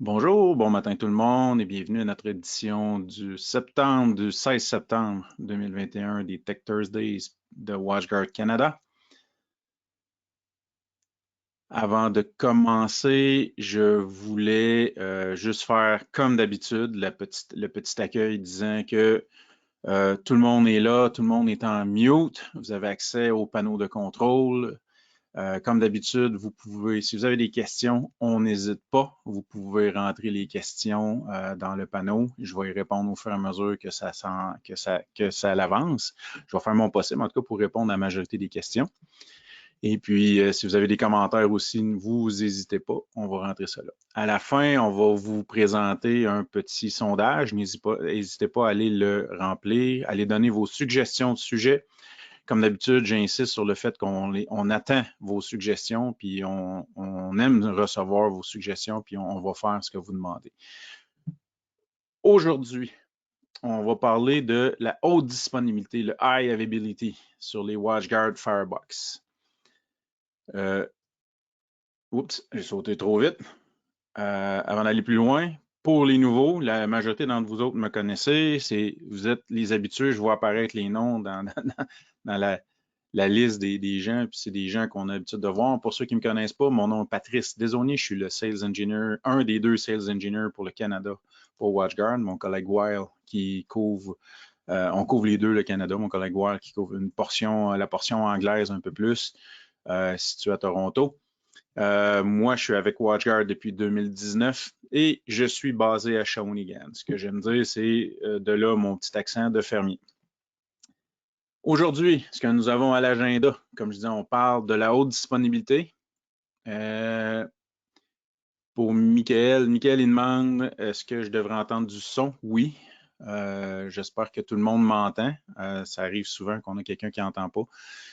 Bonjour, bon matin tout le monde et bienvenue à notre édition du 16 septembre 2021 des Tech Thursdays de WatchGuard Canada. Avant de commencer, je voulais juste faire comme d'habitude le petit accueil disant que tout le monde est là, tout le monde est en mute, vous avez accès au panneau de contrôle. Comme d'habitude, vous pouvez, si vous avez des questions, on n'hésite pas. Vous pouvez rentrer les questions dans le panneau. Je vais y répondre au fur et à mesure que ça l'avance. Je vais faire mon possible, en tout cas, pour répondre à la majorité des questions. Et puis, si vous avez des commentaires aussi, vous n'hésitez pas, on va rentrer ça là. À la fin, on va vous présenter un petit sondage. N'hésitez pas à aller le remplir, à aller donner vos suggestions de sujets. Comme d'habitude, j'insiste sur le fait qu'on attend vos suggestions, puis on aime recevoir vos suggestions, puis on va faire ce que vous demandez. Aujourd'hui, on va parler de la haute disponibilité, le high availability sur les WatchGuard Firebox. Oups, j'ai sauté trop vite. Avant d'aller plus loin, pour les nouveaux, la majorité d'entre vous autres me connaissez, vous êtes les habitués, je vois apparaître les noms dans la liste des gens, puis c'est des gens qu'on a l'habitude de voir. Pour ceux qui ne me connaissent pas, mon nom est Patrice Desaulniers, je suis le Sales Engineer, un des deux Sales Engineers pour le Canada pour WatchGuard. Mon collègue Weil qui couvre, on couvre les deux le Canada, mon collègue Weil qui couvre la portion anglaise un peu plus, située à Toronto. Moi, je suis avec WatchGuard depuis 2019 et je suis basé à Shawinigan. Ce que j'aime dire, c'est de là mon petit accent de fermier. Aujourd'hui, ce que nous avons à l'agenda, comme je disais, on parle de la haute disponibilité. Pour Michael, il demande est-ce que je devrais entendre du son? Oui. J'espère que tout le monde m'entend. Ça arrive souvent qu'on a quelqu'un qui n'entend pas.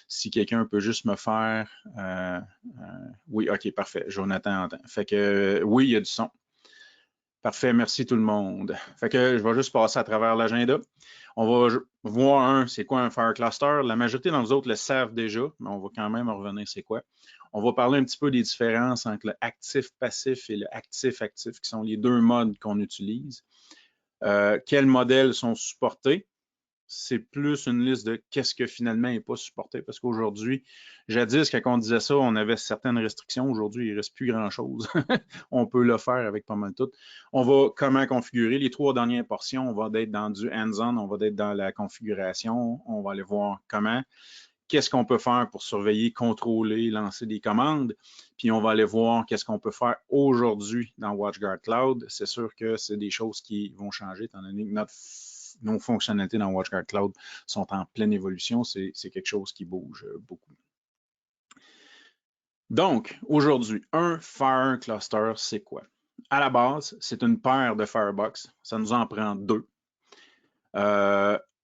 Si quelqu'un peut juste me faire oui, OK, parfait. Jonathan entend. Fait que oui, il y a du son. Parfait, merci tout le monde. Fait que je vais juste passer à travers l'agenda. On va voir c'est quoi un Fire Cluster. La majorité d'entre vous autres le savent déjà, mais on va quand même en revenir c'est quoi. On va parler un petit peu des différences entre le actif-passif et le actif-actif, qui sont les deux modes qu'on utilise. Quels modèles sont supportés? C'est plus une liste de qu'est-ce que finalement n'est pas supporté. Parce qu'aujourd'hui, jadis, quand on disait ça, on avait certaines restrictions. Aujourd'hui, il ne reste plus grand-chose. On peut le faire avec pas mal tout. On va comment configurer. Les trois dernières portions, on va être dans du hands-on, on va être dans la configuration. On va aller voir comment. Qu'est-ce qu'on peut faire pour surveiller, contrôler, lancer des commandes. Puis on va aller voir qu'est-ce qu'on peut faire aujourd'hui dans WatchGuard Cloud. C'est sûr que c'est des choses qui vont changer, étant donné que nos fonctionnalités dans WatchGuard Cloud sont en pleine évolution. C'est quelque chose qui bouge beaucoup. Donc, aujourd'hui, un Fire Cluster, c'est quoi? À la base, c'est une paire de Firebox. Ça nous en prend deux.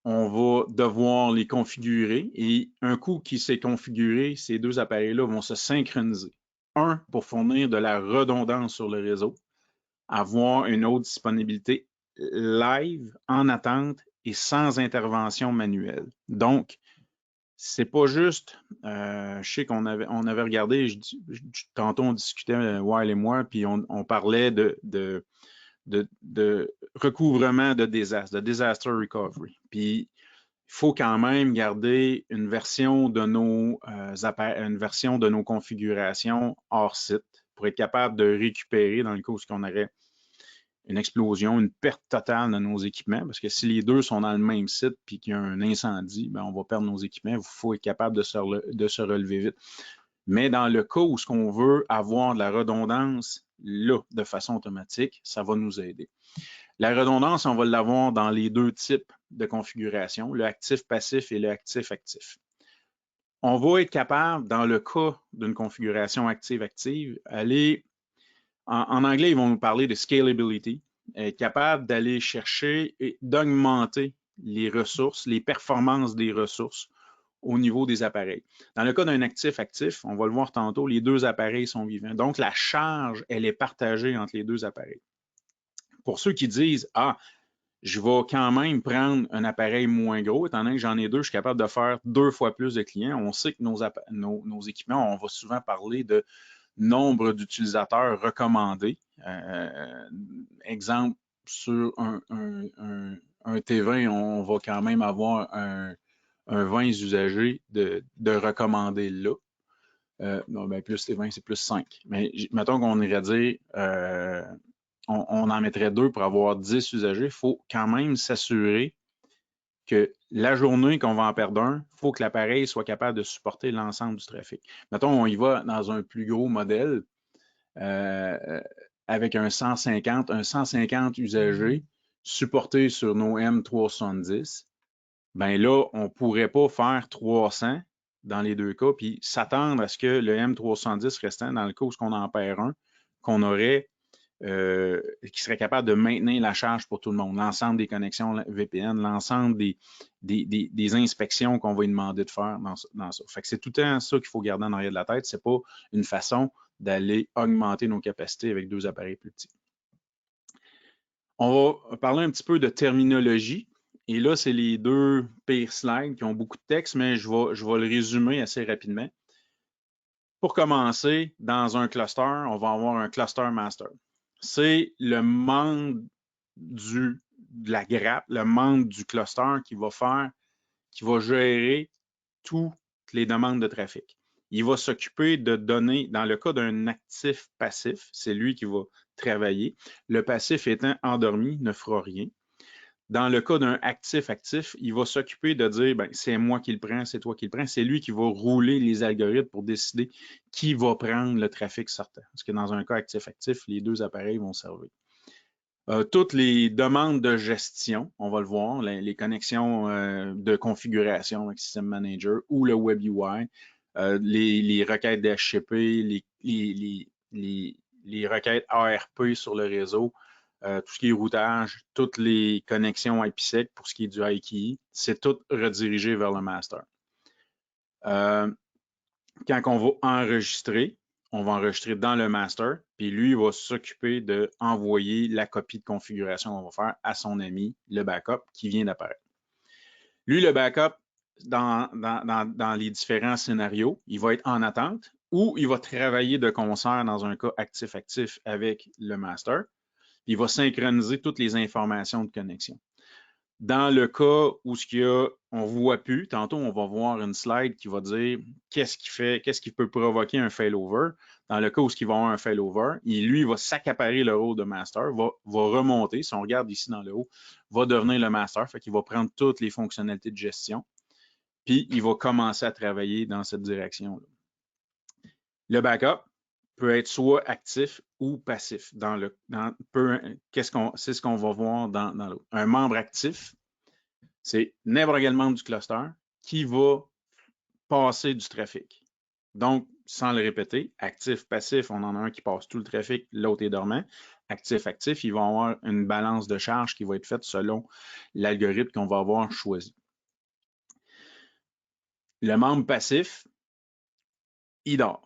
On va devoir les configurer et un coup qui s'est configuré, ces deux appareils-là vont se synchroniser. Un, pour fournir de la redondance sur le réseau, avoir une haute disponibilité live, en attente et sans intervention manuelle. Donc, c'est pas juste, je sais qu'on avait regardé, tantôt on discutait, Weil et moi, puis on parlait de recouvrement de désastre, de disaster recovery. Puis, il faut quand même garder une version de nos configurations hors site pour être capable de récupérer dans le cas où on aurait une explosion, une perte totale de nos équipements, parce que si les deux sont dans le même site puis qu'il y a un incendie, ben on va perdre nos équipements. Il faut être capable de se relever vite. Mais dans le cas où ce qu'on veut avoir de la redondance là, de façon automatique, ça va nous aider. La redondance, on va l'avoir dans les deux types de configuration, le actif-passif et le actif-actif. On va être capable, dans le cas d'une configuration active-active, aller en anglais, ils vont nous parler de scalability, être capable d'aller chercher et d'augmenter les ressources, les performances des ressources au niveau des appareils. Dans le cas d'un actif-actif, on va le voir tantôt, les deux appareils sont vivants. Donc, la charge, elle est partagée entre les deux appareils. Pour ceux qui disent, je vais quand même prendre un appareil moins gros, étant donné que j'en ai deux, je suis capable de faire 2 fois plus de clients. On sait que nos équipements, on va souvent parler de nombre d'utilisateurs recommandés. Exemple, sur un T20, on va quand même avoir un 20 usagers de recommandés là. Non, ben plus T20, c'est plus 5. Mais mettons qu'on irait dire, on en mettrait 2 pour avoir 10 usagers. Il faut quand même s'assurer que la journée qu'on va en perdre un, il faut que l'appareil soit capable de supporter l'ensemble du trafic. Mettons, on y va dans un plus gros modèle avec un 150 usagers supportés sur nos M370. Ben là, on ne pourrait pas faire 300 dans les deux cas, puis s'attendre à ce que le M310 restant, dans le cas où on en perd un, qu'on aurait qui serait capable de maintenir la charge pour tout le monde, l'ensemble des connexions VPN, l'ensemble des inspections qu'on va lui demander de faire dans ça. Fait que c'est tout le temps ça qu'il faut garder en arrière de la tête. C'est pas une façon d'aller augmenter nos capacités avec 2 appareils plus petits. On va parler un petit peu de terminologie. Et là, c'est les 2 pires slides qui ont beaucoup de texte, mais je vais le résumer assez rapidement. Pour commencer, dans un cluster, on va avoir un cluster master. C'est le membre de la grappe, le membre du cluster qui va gérer toutes les demandes de trafic. Il va s'occuper de donner, dans le cas d'un actif passif, c'est lui qui va travailler. Le passif étant endormi, ne fera rien. Dans le cas d'un actif-actif, il va s'occuper de dire, ben, c'est moi qui le prends, c'est toi qui le prends. C'est lui qui va rouler les algorithmes pour décider qui va prendre le trafic sortant. Parce que dans un cas actif-actif, les 2 appareils vont servir. Toutes les demandes de gestion, on va le voir, les connexions de configuration avec System Manager ou le Web UI, les requêtes d'HTTP, les requêtes ARP sur le réseau, tout ce qui est routage, toutes les connexions IPsec pour ce qui est du IKE, c'est tout redirigé vers le master. Quand on va enregistrer, on va enregistrer dans le master, puis lui, il va s'occuper d'envoyer la copie de configuration qu'on va faire à son ami, le backup, qui vient d'apparaître. Lui, le backup, dans les différents scénarios, il va être en attente ou il va travailler de concert dans un cas actif-actif avec le master. Il va synchroniser toutes les informations de connexion. Dans le cas où on ne voit plus, tantôt on va voir une slide qui va dire qu'est-ce qui peut provoquer un failover. Dans le cas où il va y avoir un failover, lui, il va s'accaparer le rôle de master, va remonter, si on regarde ici dans le haut, va devenir le master, fait qu'il va prendre toutes les fonctionnalités de gestion, puis il va commencer à travailler dans cette direction-là. Le backup peut être soit actif ou passif. C'est ce qu'on va voir dans l'autre. Un membre actif, c'est n'importe quel membre du cluster qui va passer du trafic. Donc, sans le répéter, actif, passif, on en a un qui passe tout le trafic, l'autre est dormant. Actif, actif, il va y avoir une balance de charge qui va être faite selon l'algorithme qu'on va avoir choisi. Le membre passif, il dort.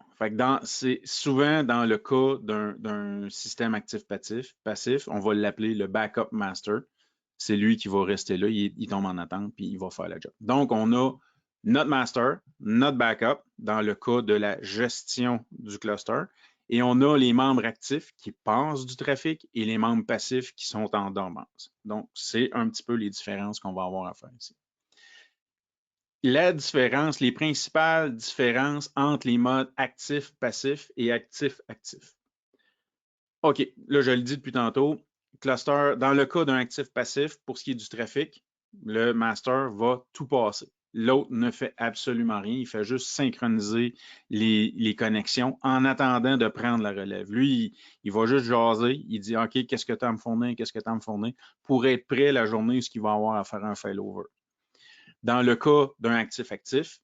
C'est souvent dans le cas d'un système actif-passif, on va l'appeler le backup master. C'est lui qui va rester là, il tombe en attente, puis il va faire le job. Donc, on a notre master, notre backup dans le cas de la gestion du cluster, et on a les membres actifs qui passent du trafic et les membres passifs qui sont en dormance. Donc, c'est un petit peu les différences qu'on va avoir à faire ici. La différence, les principales différences entre les modes actif-passif et actif-actif. OK, là, je le dis depuis tantôt, cluster, dans le cas d'un actif-passif, pour ce qui est du trafic, le master va tout passer. L'autre ne fait absolument rien, il fait juste synchroniser les connexions en attendant de prendre la relève. Lui, il va juste jaser, il dit « OK, qu'est-ce que tu as à me fournir, qu'est-ce que tu as à me fournir » pour être prêt la journée où il va avoir à faire un failover. Dans le cas d'un actif-actif,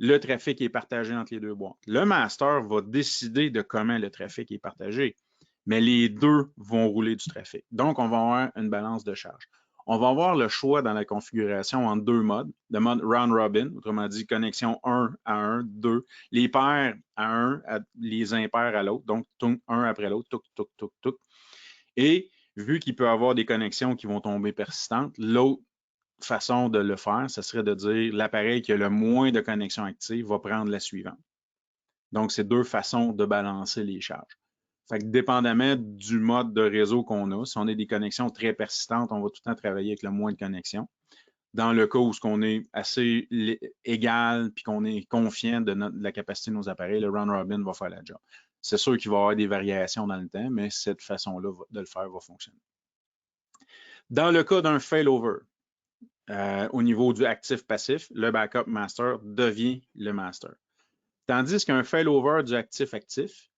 le trafic est partagé entre les 2 boîtes. Le master va décider de comment le trafic est partagé, mais les 2 vont rouler du trafic. Donc, on va avoir une balance de charge. On va avoir le choix dans la configuration en 2 modes. Le mode round robin, autrement dit connexion 1 à 1, 2, les pairs à 1, les impairs à l'autre, donc un après l'autre, touc, touc, touc, touc. Et vu qu'il peut y avoir des connexions qui vont tomber persistantes, l'autre façon de le faire, ce serait de dire l'appareil qui a le moins de connexions actives va prendre la suivante. Donc, c'est deux façons de balancer les charges. Fait que dépendamment du mode de réseau qu'on a, si on a des connexions très persistantes, on va tout le temps travailler avec le moins de connexions. Dans le cas où on est assez égal puis qu'on est confiant de la capacité de nos appareils, le round robin va faire la job. C'est sûr qu'il va y avoir des variations dans le temps, mais cette façon-là de le faire va fonctionner. Dans le cas d'un failover, au niveau du actif-passif, le backup master devient le master. Tandis qu'un failover du actif-actif,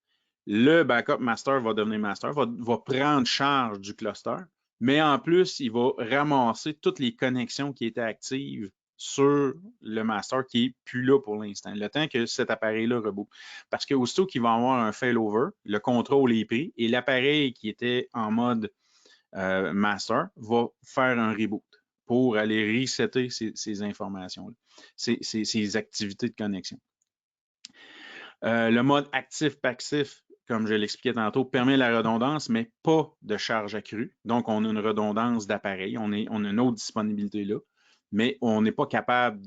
le backup master va devenir master, va prendre charge du cluster, mais en plus, il va ramasser toutes les connexions qui étaient actives sur le master qui n'est plus là pour l'instant, le temps que cet appareil-là reboot. Parce qu'aussitôt qu'il va avoir un failover, le contrôle est pris et l'appareil qui était en mode master va faire un reboot pour aller resetter ces informations-là, ces activités de connexion. Le mode actif-passif, comme je l'expliquais tantôt, permet la redondance, mais pas de charge accrue. Donc, on a une redondance d'appareil, on a une autre disponibilité là, mais on n'est pas capable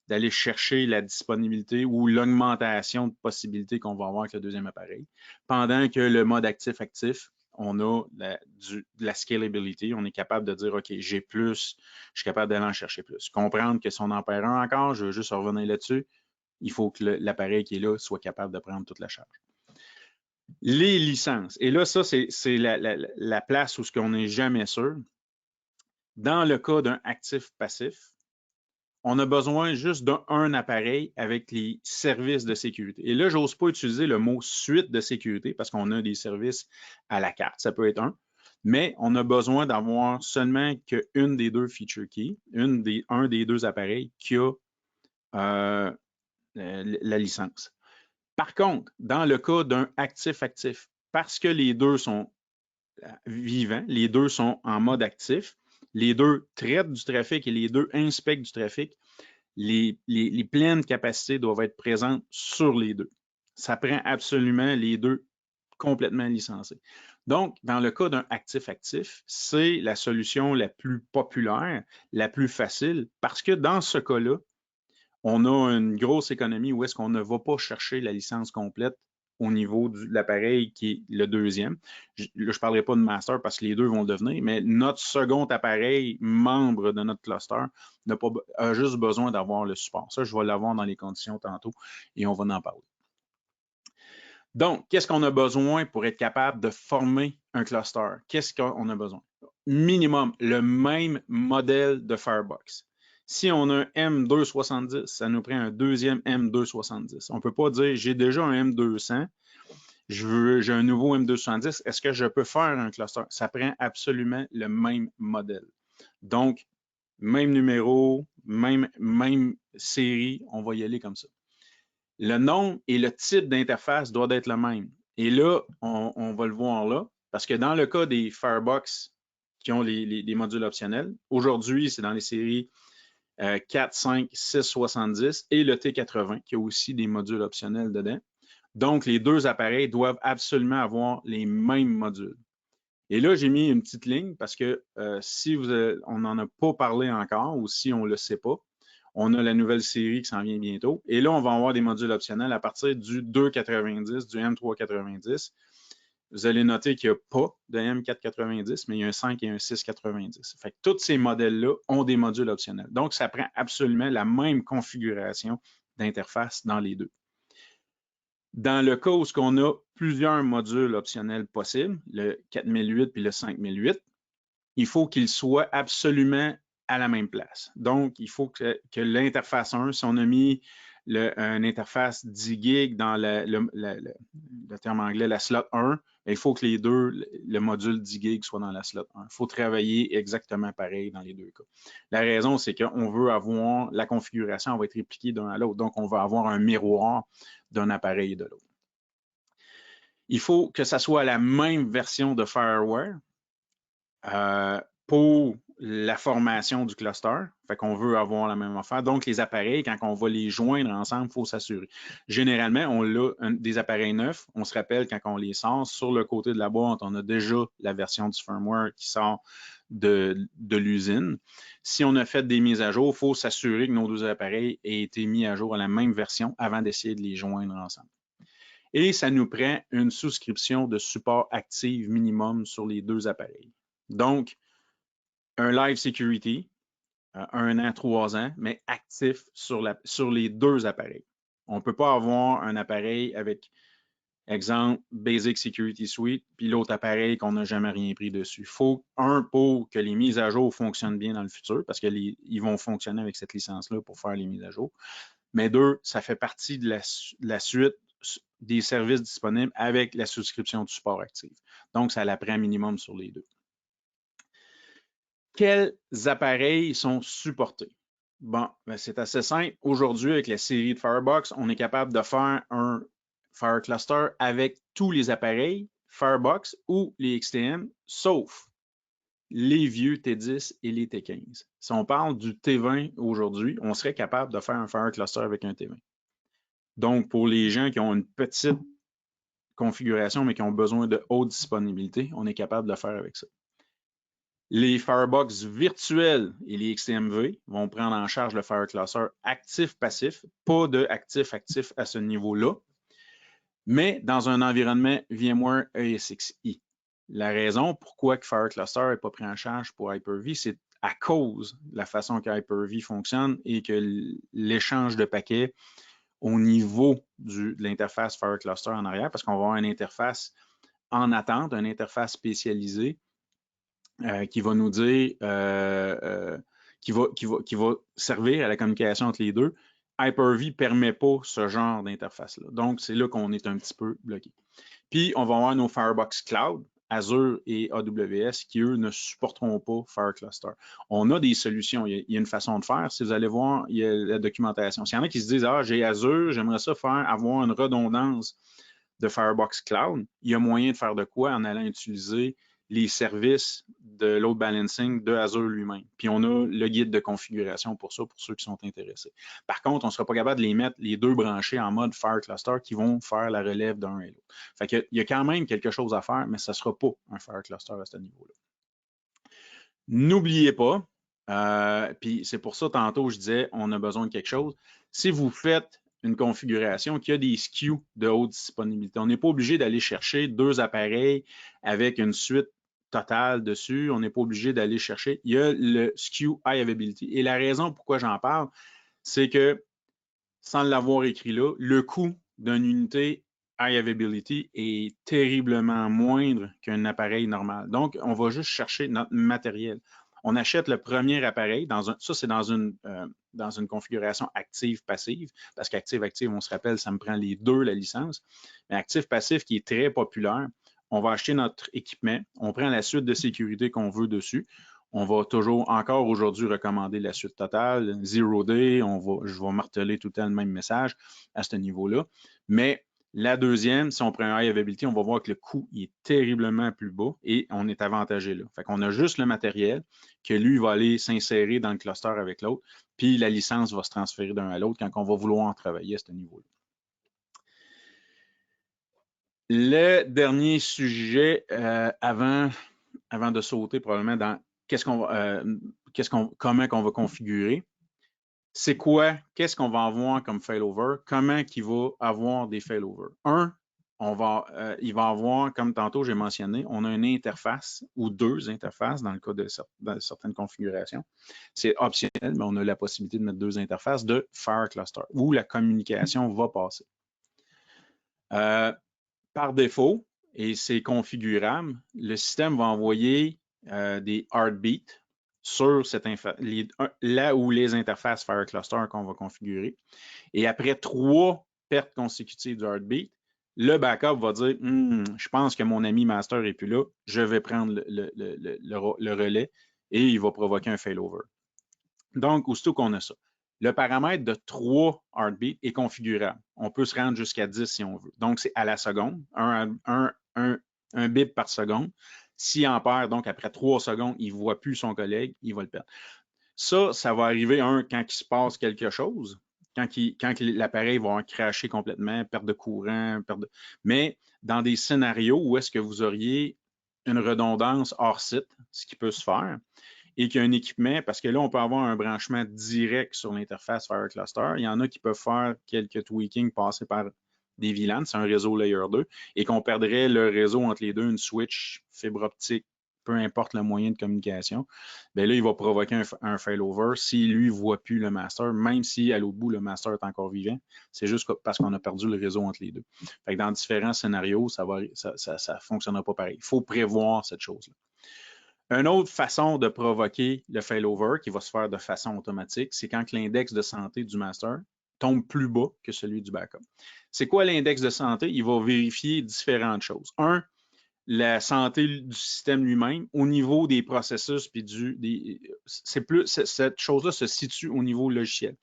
d'aller chercher la disponibilité ou l'augmentation de possibilités qu'on va avoir avec le deuxième appareil. Pendant que le mode actif-actif, on a de la scalability, on est capable de dire, OK, j'ai plus, je suis capable d'aller en chercher plus. Comprendre que si on en perd un encore, je veux juste revenir là-dessus, il faut que l'appareil qui est là soit capable de prendre toute la charge. Les licences. Et là, ça, c'est la place où on n'est jamais sûr. Dans le cas d'un actif-passif, on a besoin juste d'un appareil avec les services de sécurité. Et là, je n'ose pas utiliser le mot suite de sécurité parce qu'on a des services à la carte. Ça peut être un. Mais on a besoin d'avoir seulement qu'une des deux feature keys, un des deux appareils qui a la licence. Par contre, dans le cas d'un actif-actif, parce que les deux sont vivants, les deux sont en mode actif, les deux traitent du trafic et les deux inspectent du trafic, les pleines capacités doivent être présentes sur les deux. Ça prend absolument les deux complètement licenciés. Donc, dans le cas d'un actif-actif, c'est la solution la plus populaire, la plus facile, parce que dans ce cas-là, on a une grosse économie où est-ce qu'on ne va pas chercher la licence complète au niveau de l'appareil qui est le deuxième. Là, je ne parlerai pas de master parce que les deux vont le devenir, mais notre second appareil, membre de notre cluster, a juste besoin d'avoir le support. Ça, je vais l'avoir dans les conditions tantôt et on va en parler. Donc, qu'est-ce qu'on a besoin pour être capable de former un cluster? Qu'est-ce qu'on a besoin? Minimum, le même modèle de Firebox. Si on a un M270, ça nous prend un deuxième M270. On ne peut pas dire, j'ai déjà un M200, j'ai un nouveau M270, est-ce que je peux faire un cluster? Ça prend absolument le même modèle. Donc, même numéro, même série, on va y aller comme ça. Le nom et le type d'interface doivent être le même. Et là, on va le voir là, parce que dans le cas des Firebox qui ont les modules optionnels, aujourd'hui, c'est dans les séries 4, 5, 6, 70 et le T80 qui a aussi des modules optionnels dedans. Donc, les deux appareils doivent absolument avoir les mêmes modules. Et là, j'ai mis une petite ligne parce que si on n'en a pas parlé encore ou si on ne le sait pas, on a la nouvelle série qui s'en vient bientôt. Et là, on va avoir des modules optionnels à partir du 290, du M390. Vous allez noter qu'il n'y a pas de M490, mais il y a un 5 et un 690. Fait que tous ces modèles-là ont des modules optionnels. Donc, ça prend absolument la même configuration d'interface dans les deux. Dans le cas où on a plusieurs modules optionnels possibles, le 4008 puis le 5008, il faut qu'ils soient absolument à la même place. Donc, il faut que l'interface 1, si on a mis une interface 10 gigs dans le terme anglais, la slot 1, il faut que les deux, le module 10 gigs soit dans la slot 1. Il faut travailler exactement pareil dans les deux cas. La raison, c'est qu'on veut avoir, la configuration va être répliquée d'un à l'autre. Donc, on va avoir un miroir d'un appareil et de l'autre. Il faut que ça soit la même version de FireWire pour la formation du cluster. Fait qu'on veut avoir la même affaire. Donc, les appareils, quand on va les joindre ensemble, il faut s'assurer. Généralement, on a des appareils neufs. On se rappelle quand on les sort, sur le côté de la boîte, on a déjà la version du firmware qui sort de l'usine. Si on a fait des mises à jour, il faut s'assurer que nos deux appareils aient été mis à jour à la même version avant d'essayer de les joindre ensemble. Et ça nous prend une souscription de support active minimum sur les deux appareils. Donc, un Live Security, 1 an, 3 ans, mais actif sur les deux appareils. On ne peut pas avoir un appareil avec, exemple, Basic Security Suite, puis l'autre appareil qu'on n'a jamais rien pris dessus. Il faut, pour que les mises à jour fonctionnent bien dans le futur, parce qu'ils vont fonctionner avec cette licence-là pour faire les mises à jour. Mais deux, ça fait partie de la suite des services disponibles avec la souscription de support active. Donc, ça la prend minimum sur les deux. Quels appareils sont supportés? Bon, ben c'est assez simple. Aujourd'hui, avec la série de Firebox, on est capable de faire un FireCluster avec tous les appareils Firebox ou les XTM, sauf les vieux T10 et les T15. Si on parle du T20 aujourd'hui, on serait capable de faire un FireCluster avec un T20. Donc, pour les gens qui ont une petite configuration, mais qui ont besoin de haute disponibilité, on est capable de le faire avec ça. Les Firebox virtuels et les XTMV vont prendre en charge le FireCluster actif-passif, pas de actif-actif à ce niveau-là, mais dans un environnement VMware ESXi. La raison pourquoi que FireCluster n'est pas pris en charge pour Hyper-V, c'est à cause de la façon que Hyper-V fonctionne et que l'échange de paquets au niveau de l'interface FireCluster en arrière, parce qu'on va avoir une interface en attente, une interface spécialisée qui va nous dire, qui va servir à la communication entre les deux. Hyper-V ne permet pas ce genre d'interface-là. Donc, c'est là qu'on est un petit peu bloqué. Puis, on va avoir nos Firebox Cloud, Azure et AWS, qui, eux, ne supporteront pas FireCluster. On a des solutions. Il y a une façon de faire. Si vous allez voir, il y a la documentation. S'il y en a qui se disent, ah, j'ai Azure, j'aimerais ça avoir une redondance de Firebox Cloud, il y a moyen de faire de quoi en allant utiliser les services de load balancing de Azure lui-même. Puis on a le guide de configuration pour ça, pour ceux qui sont intéressés. Par contre, on ne sera pas capable de les mettre les deux branchés en mode FireCluster qui vont faire la relève d'un et l'autre. Fait qu'il y a quand même quelque chose à faire, mais ça ne sera pas un FireCluster à ce niveau-là. N'oubliez pas, puis c'est pour ça, tantôt, je disais, on a besoin de quelque chose. Si vous faites une configuration qui a des SKU de haute disponibilité, on n'est pas obligé d'aller chercher deux appareils avec une suite totale dessus. On n'est pas obligé d'aller chercher. Il y a le SKU High Availability. Et la raison pourquoi j'en parle, c'est que, sans l'avoir écrit là, le coût d'une unité High Availability est terriblement moindre qu'un appareil normal. Donc, on va juste chercher notre matériel. On achète le premier appareil, ça c'est dans une configuration active-passive, parce qu'active-active, on se rappelle, ça me prend les deux, la licence. Mais active-passif, qui est très populaire, on va acheter notre équipement, on prend la suite de sécurité qu'on veut dessus. On va toujours, encore aujourd'hui, recommander la suite totale, Zero Day, je vais marteler tout le temps le même message à ce niveau-là. Mais la deuxième, si on prend un High Availability, on va voir que le coût est terriblement plus bas et on est avantagé là. Fait qu'on a juste le matériel que lui va aller s'insérer dans le cluster avec l'autre, puis la licence va se transférer d'un à l'autre quand on va vouloir travailler à ce niveau-là. Le dernier sujet avant de sauter probablement dans comment qu'on va configurer. C'est quoi? Qu'est-ce qu'on va avoir comme failover? Comment il va avoir des failovers? Il va avoir, comme tantôt j'ai mentionné, on a une interface ou deux interfaces dans le cas de certaines configurations. C'est optionnel, mais on a la possibilité de mettre deux interfaces de FireCluster où la communication va passer. Par défaut, et c'est configurable, le système va envoyer des heartbeats sur là où les interfaces FireCluster qu'on va configurer. Et après 3 pertes consécutives du heartbeat, le backup va dire je pense que mon ami master n'est plus là, je vais prendre le relais et il va provoquer un failover. Donc, aussitôt qu'on a ça, le paramètre de 3 heartbeats est configurable. On peut se rendre jusqu'à 10 si on veut. Donc, c'est à la seconde, un bip par seconde. S'il en perd, donc après 3 secondes, il ne voit plus son collègue, il va le perdre. Ça va arriver, quand il se passe quelque chose, quand l'appareil va crasher complètement, perte de courant, mais dans des scénarios où est-ce que vous auriez une redondance hors site, ce qui peut se faire, et qu'il y a un équipement, parce que là, on peut avoir un branchement direct sur l'interface FireCluster. Il y en a qui peuvent faire quelques tweakings, passer par des VLAN, c'est un réseau Layer 2, et qu'on perdrait le réseau entre les deux, une switch, fibre optique, peu importe le moyen de communication, bien là, il va provoquer un failover si lui ne voit plus le master, même si à l'autre bout, le master est encore vivant. C'est juste parce qu'on a perdu le réseau entre les deux. Fait que dans différents scénarios, ça ne fonctionnera pas pareil. Il faut prévoir cette chose-là. Une autre façon de provoquer le failover qui va se faire de façon automatique, c'est quand l'index de santé du master tombe plus bas que celui du backup. C'est quoi l'index de santé? Il va vérifier différentes choses. Un, la santé du système lui-même au niveau des processus, puis cette chose-là se situe au niveau logiciel.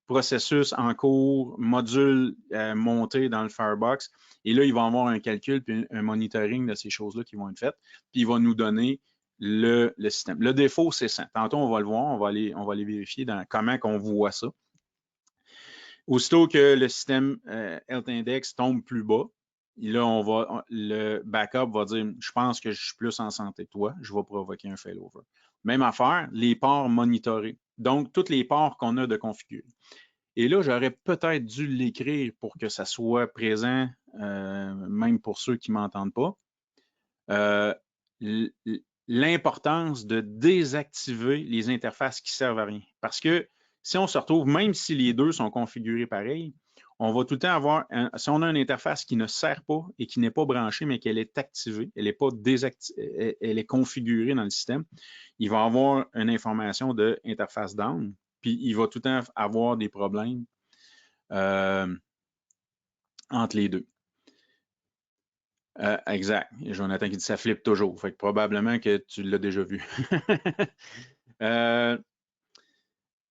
Processus en cours, module monté dans le Firebox, et là, il va y avoir un calcul puis un monitoring de ces choses-là qui vont être faites, puis il va nous donner le système. Le défaut, c'est ça. Tantôt, on va le voir, on va aller vérifier dans comment on voit ça. Aussitôt que le système Health Index tombe plus bas, et là, le backup va dire, je pense que je suis plus en santé que toi, je vais provoquer un failover. Même affaire, les ports monitorés. Donc, toutes les ports qu'on a de configurer. Et là, j'aurais peut-être dû l'écrire pour que ça soit présent, même pour ceux qui ne m'entendent pas. L'importance de désactiver les interfaces qui ne servent à rien. Parce que si on se retrouve, même si les deux sont configurés pareil, on va tout le temps avoir, si on a une interface qui ne sert pas et qui n'est pas branchée, mais qu'elle est activée, elle n'est pas désactivée, elle est configurée dans le système, il va avoir une information de interface down, puis il va tout le temps avoir des problèmes entre les deux. Exact. Et Jonathan qui dit ça flippe toujours. Fait que probablement que tu l'as déjà vu.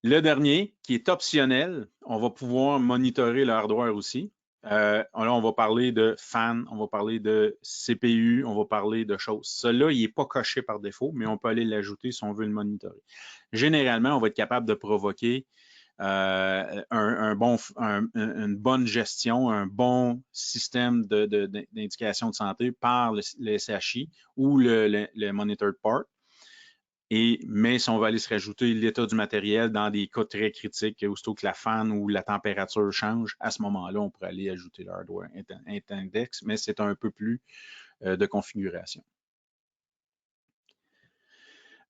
Le dernier, qui est optionnel, on va pouvoir monitorer le hardware aussi. Là, on va parler de fan, on va parler de CPU, on va parler de choses. Celui-là, il n'est pas coché par défaut, mais on peut aller l'ajouter si on veut le monitorer. Généralement, on va être capable de provoquer une bonne gestion, un bon système d'indication de santé par le SHI ou le Monitored Part. Mais si on va aller se rajouter l'état du matériel dans des cas très critiques, aussitôt que la fan ou la température change, à ce moment-là, on pourrait aller ajouter le hardware index, mais c'est un peu plus de configuration.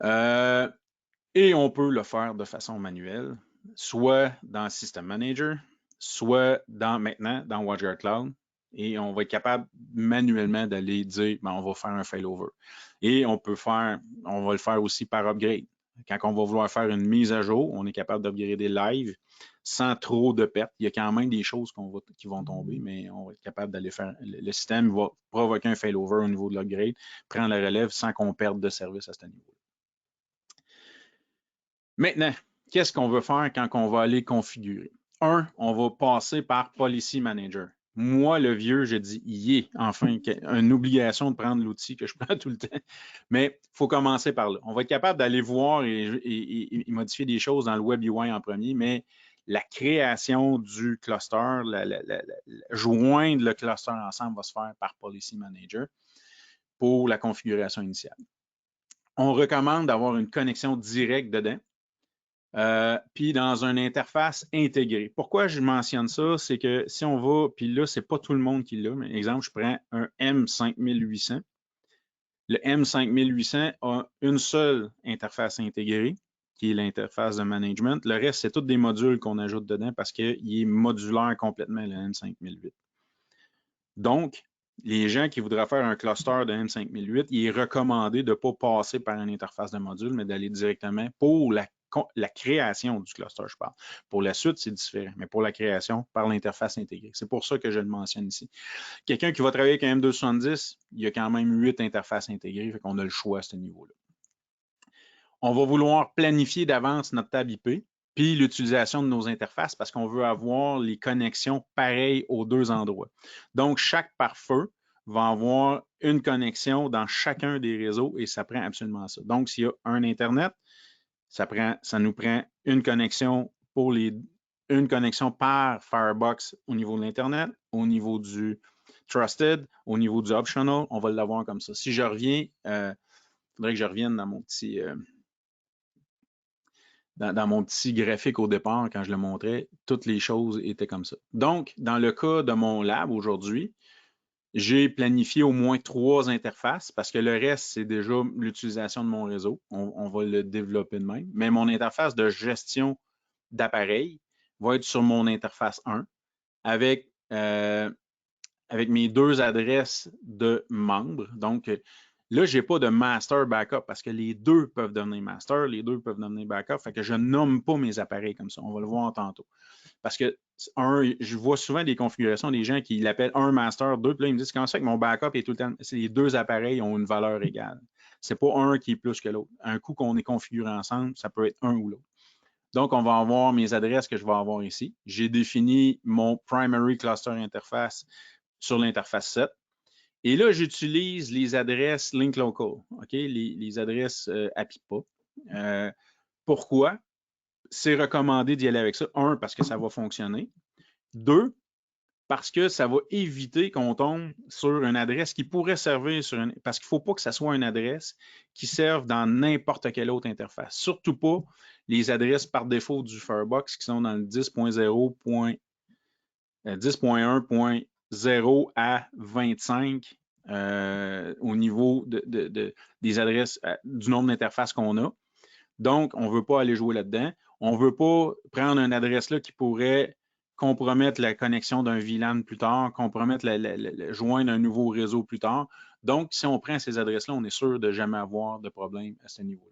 Et on peut le faire de façon manuelle, soit dans System Manager, soit maintenant dans WatchGuard Cloud. Et on va être capable manuellement d'aller dire, on va faire un failover. Et on va le faire aussi par upgrade. Quand on va vouloir faire une mise à jour, on est capable d'upgrader live sans trop de pertes. Il y a quand même des choses qui vont tomber, mais on va être capable d'aller faire. Le système va provoquer un failover au niveau de l'upgrade, prendre la relève sans qu'on perde de service à ce niveau. Maintenant, qu'est-ce qu'on veut faire quand on va aller configurer? On va passer par Policy Manager. Moi, le vieux, je dis, enfin, une obligation de prendre l'outil que je prends tout le temps. Mais il faut commencer par là. On va être capable d'aller voir et modifier des choses dans le Web UI en premier, mais la création du cluster, joindre le cluster ensemble va se faire par Policy Manager pour la configuration initiale. On recommande d'avoir une connexion directe dedans. Puis dans une interface intégrée. Pourquoi je mentionne ça? C'est que si on va, puis là, c'est pas tout le monde qui l'a, mais exemple, je prends un M5800. Le M5800 a une seule interface intégrée, qui est l'interface de management. Le reste, c'est tous des modules qu'on ajoute dedans parce qu'il est modulaire complètement, le M5008. Donc, les gens qui voudraient faire un cluster de M5008, il est recommandé de ne pas passer par une interface de module, mais d'aller directement pour la création du cluster, je parle. Pour la suite, c'est différent, mais pour la création, par l'interface intégrée. C'est pour ça que je le mentionne ici. Quelqu'un qui va travailler avec un M270, il y a quand même 8 interfaces intégrées, fait qu'on a le choix à ce niveau-là. On va vouloir planifier d'avance notre table IP, puis l'utilisation de nos interfaces parce qu'on veut avoir les connexions pareilles aux deux endroits. Donc, chaque pare-feu va avoir une connexion dans chacun des réseaux et ça prend absolument ça. Donc, s'il y a un Internet, ça nous prend une connexion une connexion par Firebox au niveau de l'Internet, au niveau du Trusted, au niveau du Optional, on va l'avoir comme ça. Si je reviens, il faudrait que je revienne dans mon petit dans mon petit graphique au départ, quand je le montrais, toutes les choses étaient comme ça. Donc, dans le cas de mon lab aujourd'hui, j'ai planifié au moins 3 interfaces parce que le reste, c'est déjà l'utilisation de mon réseau. On va le développer de même. Mais mon interface de gestion d'appareil va être sur mon interface 1 avec, avec mes 2 adresses de membres. Donc, là, je n'ai pas de master backup parce que les deux peuvent devenir master, les deux peuvent devenir backup. Fait que je nomme pas mes appareils comme ça. On va le voir tantôt. Parce que je vois souvent des configurations des gens qui l'appellent un master, deux, puis là, ils me disent comment ça que mon backup est tout le temps. Les deux appareils ont une valeur égale. C'est pas un qui est plus que l'autre. Un coup qu'on est configuré ensemble, ça peut être un ou l'autre. Donc, on va avoir mes adresses que je vais avoir ici. J'ai défini mon primary cluster interface sur l'interface 7. Et là, j'utilise les adresses link local, OK? Les adresses APIPA. Pourquoi? C'est recommandé d'y aller avec ça. 1, parce que ça va fonctionner. 2, parce que ça va éviter qu'on tombe sur une adresse qui pourrait servir sur une... Parce qu'il ne faut pas que ça soit une adresse qui serve dans n'importe quelle autre interface. Surtout pas les adresses par défaut du Firebox qui sont dans le 10.1.0 à 25 au niveau des adresses, du nombre d'interfaces qu'on a. Donc, on ne veut pas aller jouer là-dedans. On ne veut pas prendre une adresse là qui pourrait compromettre la connexion d'un VLAN plus tard, compromettre joindre un nouveau réseau plus tard. Donc, si on prend ces adresses-là, on est sûr de jamais avoir de problème à ce niveau-là.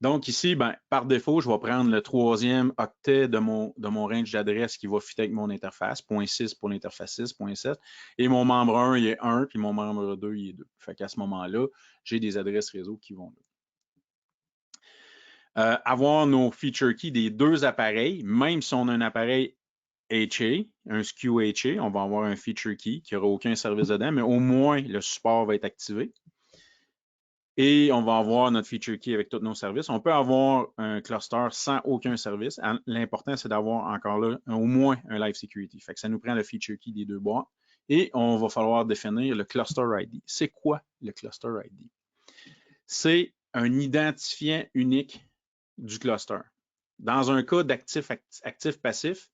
Donc ici, ben, par défaut, je vais prendre le 3e octet de mon range d'adresse qui va fitter avec mon interface, 0.6 pour l'interface 6, 0.7, et mon membre 1, il est 1, puis mon membre 2, il est 2. Fait qu'à ce moment-là, j'ai des adresses réseau qui vont là. Avoir nos feature keys des deux appareils, même si on a un appareil HA, un SKU HA, on va avoir un feature key qui n'aura aucun service dedans, mais au moins le support va être activé. Et on va avoir notre feature key avec tous nos services. On peut avoir un cluster sans aucun service. L'important, c'est d'avoir encore là au moins un live security. Fait que ça nous prend le feature key des deux boîtes. Et on va falloir définir le cluster ID. C'est quoi le cluster ID? C'est un identifiant unique du cluster. Dans un cas d'actif-passif,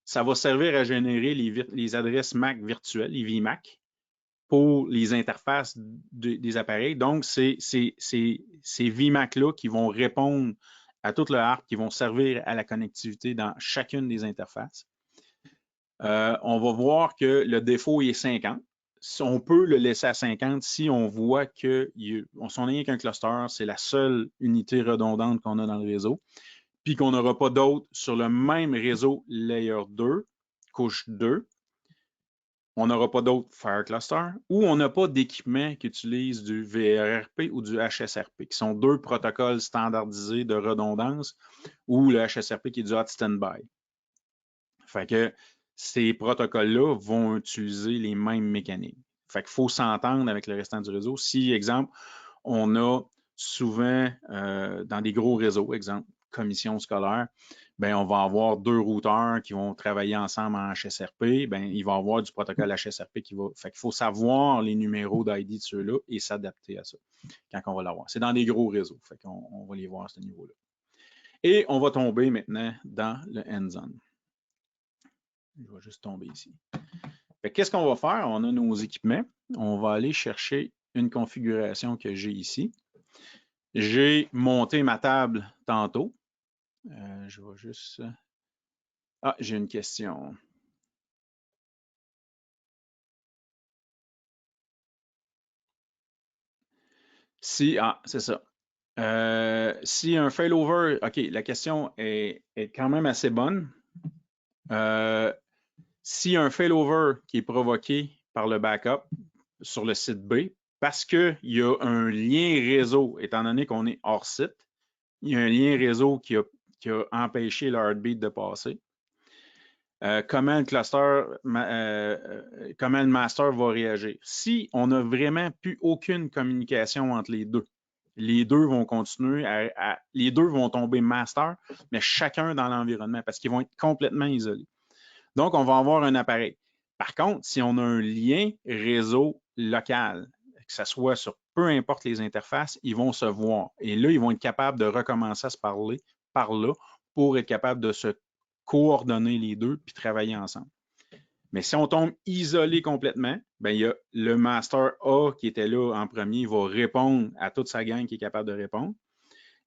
ça va servir à générer les adresses MAC virtuelles, les VMAC, pour les interfaces des appareils. Donc, c'est ces VMAC-là qui vont répondre à tout le hard, qui vont servir à la connectivité dans chacune des interfaces. On va voir que le défaut est 50. On peut le laisser à 50 si on voit que son n'est qu'un cluster, c'est la seule unité redondante qu'on a dans le réseau, puis qu'on n'aura pas d'autres sur le même réseau layer 2, couche 2. On n'aura pas d'autres Fire Cluster ou on n'a pas d'équipement qui utilise du VRRP ou du HSRP, qui sont deux protocoles standardisés de redondance, ou le HSRP qui est du Hot Standby. Fait que ces protocoles-là vont utiliser les mêmes mécaniques. Fait qu'il faut s'entendre avec le restant du réseau. Si, exemple, on a souvent dans des gros réseaux, exemple, commission scolaire, ben, on va avoir deux routeurs qui vont travailler ensemble en HSRP. Ben, il va y avoir du protocole HSRP qui va. Fait qu'il faut savoir les numéros d'ID de ceux-là et s'adapter à ça quand on va l'avoir. C'est dans des gros réseaux. Fait qu'on va les voir à ce niveau-là. Et on va tomber maintenant dans le hands-on. Je vais juste tomber ici. Qu'est-ce qu'on va faire? On a nos équipements. On va aller chercher une configuration que j'ai ici. J'ai monté ma table tantôt. Je vais juste... Ah, j'ai une question. C'est ça. Si un failover, OK, la question est quand même assez bonne. Si un failover qui est provoqué par le backup sur le site B, parce qu'il y a un lien réseau, étant donné qu'on est hors site, il y a un lien réseau qui a empêché le heartbeat de passer. Comment le cluster, comment le master va réagir. Si on n'a vraiment plus aucune communication entre les deux vont continuer les deux vont tomber master, mais chacun dans l'environnement parce qu'ils vont être complètement isolés. Donc, on va avoir un appareil. Par contre, si on a un lien réseau local, que ce soit sur peu importe les interfaces, ils vont se voir. Et là, ils vont être capables de recommencer à se parler par là pour être capables de se coordonner les deux puis travailler ensemble. Mais si on tombe isolé complètement, ben, il y a le master A qui était là en premier, il va répondre à toute sa gang qui est capable de répondre.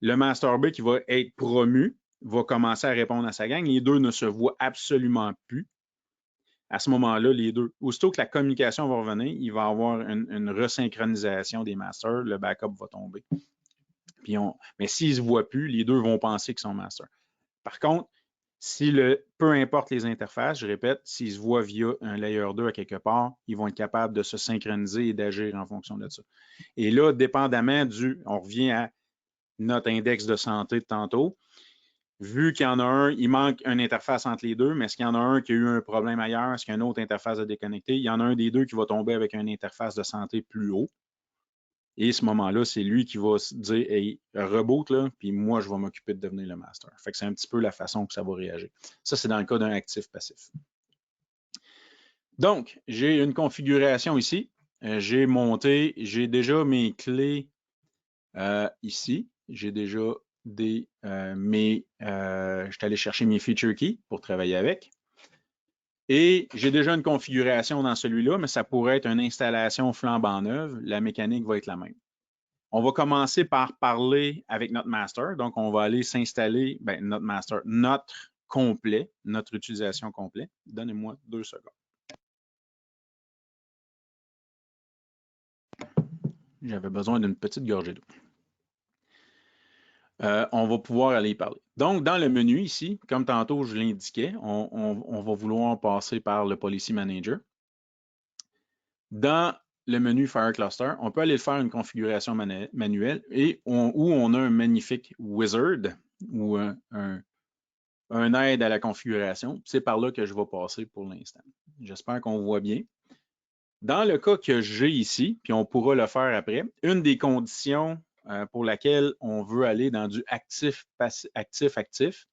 Le master B qui va être promu va commencer à répondre à sa gang. Les deux ne se voient absolument plus. À ce moment-là, les deux, aussitôt que la communication va revenir, il va y avoir une resynchronisation des masters, le backup va tomber. Mais s'ils ne se voient plus, les deux vont penser qu'ils sont masters. Par contre, peu importe les interfaces, je répète, s'ils se voient via un layer 2 à quelque part, ils vont être capables de se synchroniser et d'agir en fonction de ça. Et là, dépendamment on revient à notre index de santé de tantôt, vu qu'il y en a un, il manque une interface entre les deux, mais est-ce qu'il y en a un qui a eu un problème ailleurs? Est-ce qu'il y a une autre interface à déconnecter? Il y en a un des deux qui va tomber avec une interface de santé plus haut. Et à ce moment-là, c'est lui qui va se dire hey, reboot, là, puis moi, je vais m'occuper de devenir le master. Fait que c'est un petit peu la façon que ça va réagir. Ça, c'est dans le cas d'un actif-passif. Donc, j'ai une configuration ici. J'ai déjà mes clés ici. J'ai déjà je suis allé chercher mes feature keys pour travailler avec. Et j'ai déjà une configuration dans celui-là, mais ça pourrait être une installation flambant neuve. La mécanique va être la même. On va commencer par parler avec notre master. Donc, on va aller s'installer, notre master, notre utilisation complète. Donnez-moi 2 secondes. J'avais besoin d'une petite gorgée d'eau. On va pouvoir aller y parler. Donc, dans le menu ici, comme tantôt je l'indiquais, on va vouloir passer par le Policy Manager. Dans le menu Fire Cluster, on peut aller faire une configuration manuelle et où on a un magnifique wizard ou un aide à la configuration. C'est par là que je vais passer pour l'instant. J'espère qu'on voit bien. Dans le cas que j'ai ici, puis on pourra le faire après, une des conditions pour laquelle on veut aller dans du actif-actif,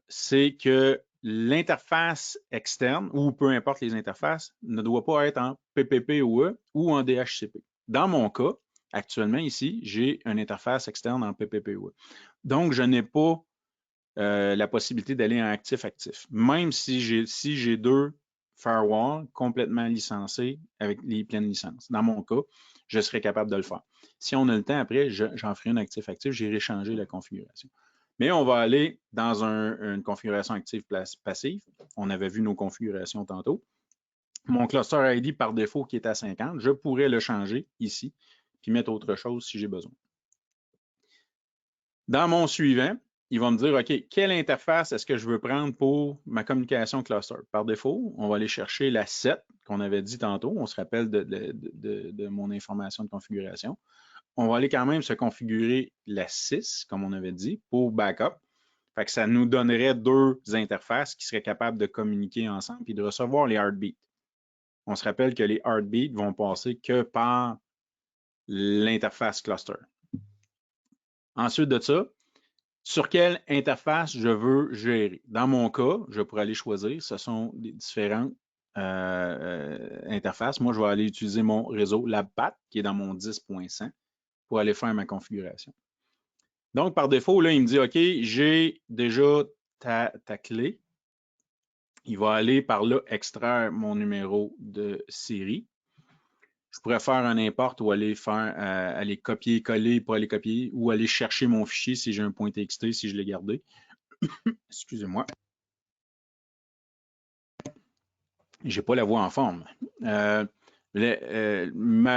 c'est que l'interface externe, ou peu importe les interfaces, ne doit pas être en PPPoE ou en DHCP. Dans mon cas, actuellement ici, j'ai une interface externe en PPPoE. Donc, je n'ai pas la possibilité d'aller en actif-actif. Même si j'ai 2 firewalls complètement licencés avec les pleines licences. Dans mon cas, je serais capable de le faire. Si on a le temps après, j'en ferai une actif-actif, j'irai changer la configuration. Mais on va aller dans une configuration active-passive. On avait vu nos configurations tantôt. Mon cluster ID par défaut qui est à 50, je pourrais le changer ici, puis mettre autre chose si j'ai besoin. Dans mon suivant, il va me dire, OK, quelle interface est-ce que je veux prendre pour ma communication cluster? Par défaut, on va aller chercher la 7 qu'on avait dit tantôt. On se rappelle de mon information de configuration. On va aller quand même se configurer la 6, comme on avait dit, pour backup. Fait que ça nous donnerait 2 interfaces qui seraient capables de communiquer ensemble et de recevoir les heartbeats. On se rappelle que les heartbeats vont passer que par l'interface cluster. Ensuite de ça, sur quelle interface je veux gérer? Dans mon cas, je pourrais aller choisir. Ce sont des différentes interfaces. Moi, je vais aller utiliser mon réseau LabPath, qui est dans mon 10.100, pour aller faire ma configuration. Donc, par défaut, là, il me dit, OK, j'ai déjà ta clé. Il va aller par là extraire mon numéro de série. Je pourrais faire un import ou aller copier-coller pour aller copier ou aller chercher mon fichier si j'ai un .txt, si je l'ai gardé. Excusez-moi. J'ai pas la voix en forme. Ma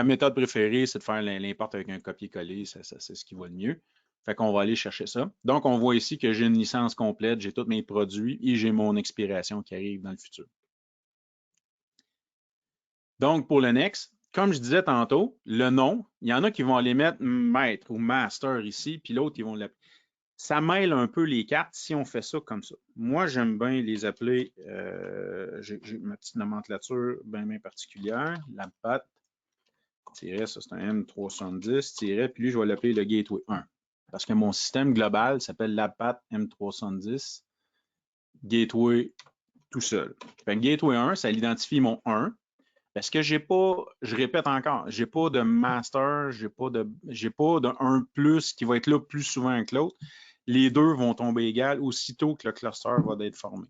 méthode préférée, c'est de faire l'import avec un copier-coller. C'est ce qui va le mieux. Fait qu'on va aller chercher ça. Donc, on voit ici que j'ai une licence complète, j'ai tous mes produits et j'ai mon expiration qui arrive dans le futur. Donc, pour le next, comme je disais tantôt, le nom, il y en a qui vont aller mettre maître ou master ici, puis l'autre, ils vont l'appeler. Ça mêle un peu les cartes si on fait ça comme ça. Moi, j'aime bien les appeler, j'ai ma petite nomenclature bien particulière, la patte, ça c'est un M370, puis lui, je vais l'appeler le Gateway 1. Parce que mon système global s'appelle LabPath M370 Gateway tout seul. Fait, Gateway 1, ça identifie mon 1. Parce que j'ai pas, je répète encore, j'ai pas de master, j'ai pas de un plus qui va être là plus souvent que l'autre. Les deux vont tomber égal aussitôt que le cluster va être formé.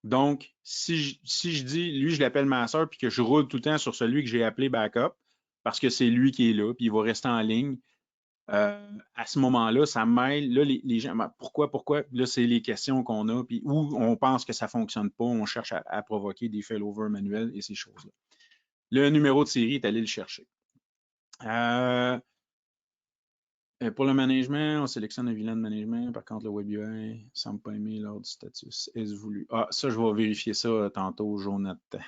Donc, si je dis, lui, je l'appelle master, puis que je roule tout le temps sur celui que j'ai appelé backup, parce que c'est lui qui est là, puis il va rester en ligne, à ce moment-là, ça mêle. Là, les gens, pourquoi? Là, c'est les questions qu'on a, puis où on pense que ça ne fonctionne pas, on cherche à provoquer des failover manuels et ces choses-là. Le numéro de série est allé le chercher. Pour le management, on sélectionne le VLAN de management. Par contre, le WebUI ne semble pas aimer lors du status. Est-ce voulu? Ah, ça, je vais vérifier ça tantôt, Jonathan.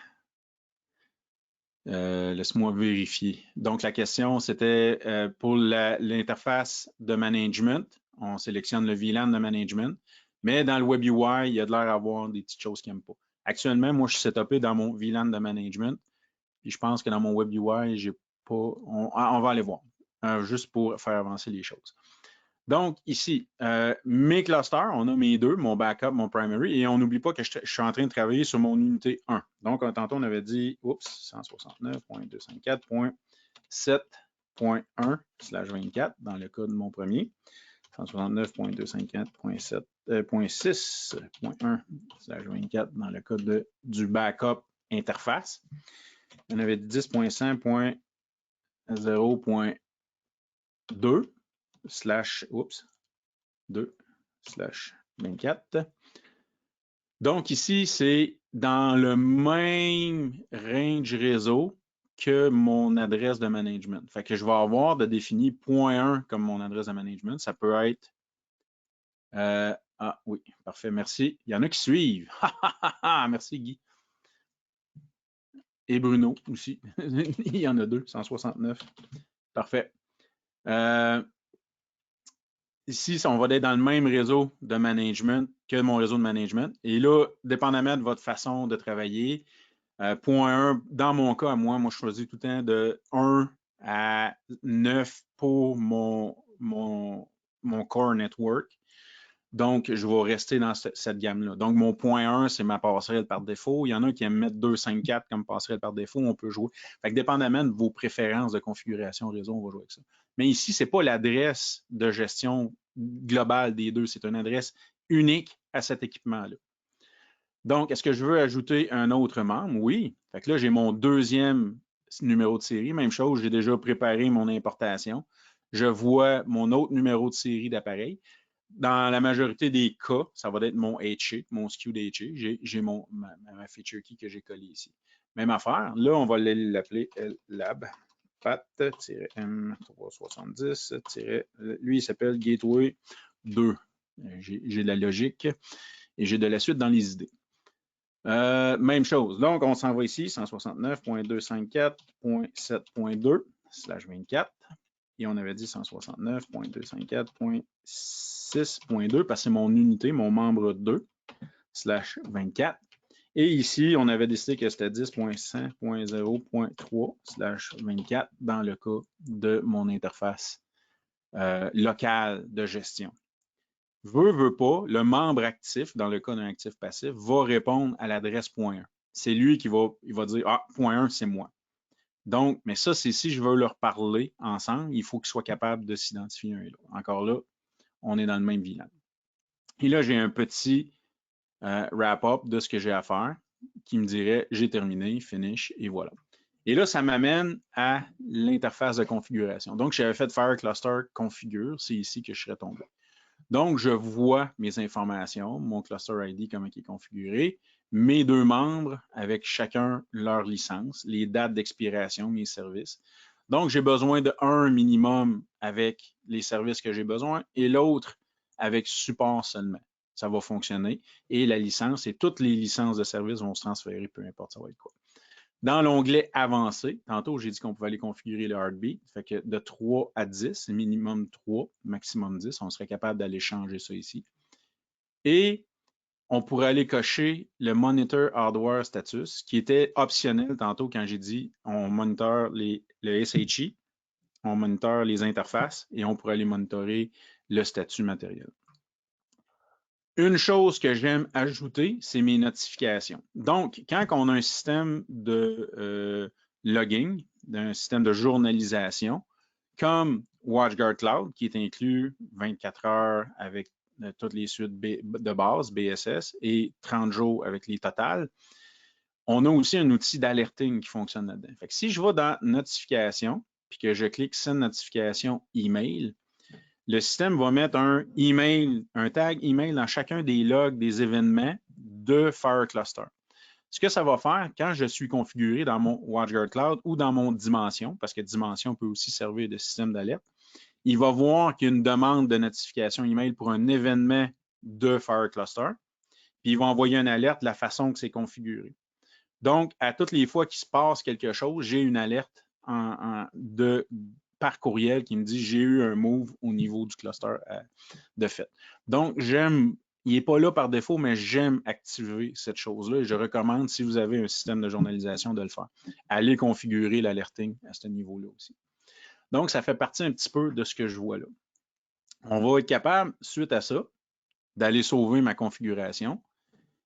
Laisse-moi vérifier. Donc, la question, c'était pour l'interface de management. On sélectionne le VLAN de management. Mais dans le WebUI, il y a de l'air d'avoir des petites choses qu'il n'aime pas. Actuellement, moi, je suis setupé dans mon VLAN de management. Puis je pense que dans mon WebUI, j'ai pas. On va aller voir. Juste pour faire avancer les choses. Donc, ici, mes clusters, on a mes deux, mon backup, mon primary, et on n'oublie pas que je suis en train de travailler sur mon unité 1. Donc, tantôt, on avait dit, oups, 169.254.7.1/24 dans le cas de mon premier. 169.254.7.6.1/24 dans le cas du backup interface. On avait 10.5.0.2 2/24. Donc ici, c'est dans le même range réseau que mon adresse de management. Fait que je vais avoir de définir .1 comme mon adresse de management. Ça peut être... ah oui, parfait, merci. Il y en a qui suivent. Merci Guy. Et Bruno aussi. Il y en a deux, 169. Parfait. Ici, on va être dans le même réseau de management que mon réseau de management. Et là, dépendamment de votre façon de travailler, .1, dans mon cas, moi, je choisis tout le temps de 1 à 9 pour mon core network. Donc, je vais rester dans cette gamme-là. Donc, mon .1, c'est ma passerelle par défaut. Il y en a qui aiment mettre 254 comme passerelle par défaut. On peut jouer. Fait que dépendamment de vos préférences de configuration réseau, on va jouer avec ça. Mais ici, ce n'est pas l'adresse de gestion globale des deux. C'est une adresse unique à cet équipement-là. Donc, est-ce que je veux ajouter un autre membre? Oui. Fait que là, j'ai mon deuxième numéro de série. Même chose, j'ai déjà préparé mon importation. Je vois mon autre numéro de série d'appareil. Dans la majorité des cas, ça va être mon HA, mon SKU d'HA. J'ai ma feature key que j'ai collée ici. Même affaire. Là, on va l'appeler lab pat-m370. Lui, il s'appelle Gateway 2. J'ai de la logique et j'ai de la suite dans les idées. Même chose. Donc, on s'en va ici, 169.254.7.2/24. Et on avait dit 169.254.6.2 parce que c'est mon unité, mon membre 2/24. Et ici, on avait décidé que c'était 10.100.0.3/24 dans le cas de mon interface locale de gestion. Veut pas, le membre actif, dans le cas d'un actif passif, va répondre à l'adresse .1. C'est lui qui va dire « Ah, .1, c'est moi ». Donc, mais ça, c'est si je veux leur parler ensemble, il faut qu'ils soient capables de s'identifier un et l'autre. Encore là, on est dans le même VLAN. Et là, j'ai un petit wrap-up de ce que j'ai à faire qui me dirait « J'ai terminé, finish » et voilà. Et là, ça m'amène à l'interface de configuration. Donc, j'avais fait Fire Cluster Configure, c'est ici que je serais tombé. Donc, je vois mes informations, mon cluster ID, comment il est configuré, mes deux membres avec chacun leur licence, les dates d'expiration, mes services. Donc, j'ai besoin de un minimum avec les services que j'ai besoin et l'autre avec support seulement. Ça va fonctionner. Et la licence et toutes les licences de service vont se transférer, peu importe ça va être quoi. Dans l'onglet avancé, tantôt, j'ai dit qu'on pouvait aller configurer le heartbeat. Fait que de 3 à 10, minimum 3, maximum 10, on serait capable d'aller changer ça ici. Et on pourrait aller cocher le Monitor Hardware Status, qui était optionnel tantôt quand j'ai dit on monitor le SHI, on monitor les interfaces et on pourrait aller monitorer le statut matériel. Une chose que j'aime ajouter, c'est mes notifications. Donc, quand on a un système de logging, un système de journalisation, comme WatchGuard Cloud, qui est inclus 24 heures avec toutes les suites de base, BSS, et 30 jours avec les totales, on a aussi un outil d'alerting qui fonctionne là-dedans. Fait que si je vais dans Notification, puis que je clique Send notification email, le système va mettre un email, un tag email dans chacun des logs des événements de FireCluster. Ce que ça va faire quand je suis configuré dans mon WatchGuard Cloud ou dans mon Dimension, parce que Dimension peut aussi servir de système d'alerte, il va voir qu'il y a une demande de notification email pour un événement de FireCluster, puis il va envoyer une alerte de la façon que c'est configuré. Donc, à toutes les fois qu'il se passe quelque chose, j'ai une alerte par courriel qui me dit j'ai eu un move au niveau du cluster de fait. Donc, il n'est pas là par défaut, mais j'aime activer cette chose-là et je recommande, si vous avez un système de journalisation, de le faire. Allez configurer l'alerting à ce niveau-là aussi. Donc, ça fait partie un petit peu de ce que je vois là. On va être capable, suite à ça, d'aller sauver ma configuration.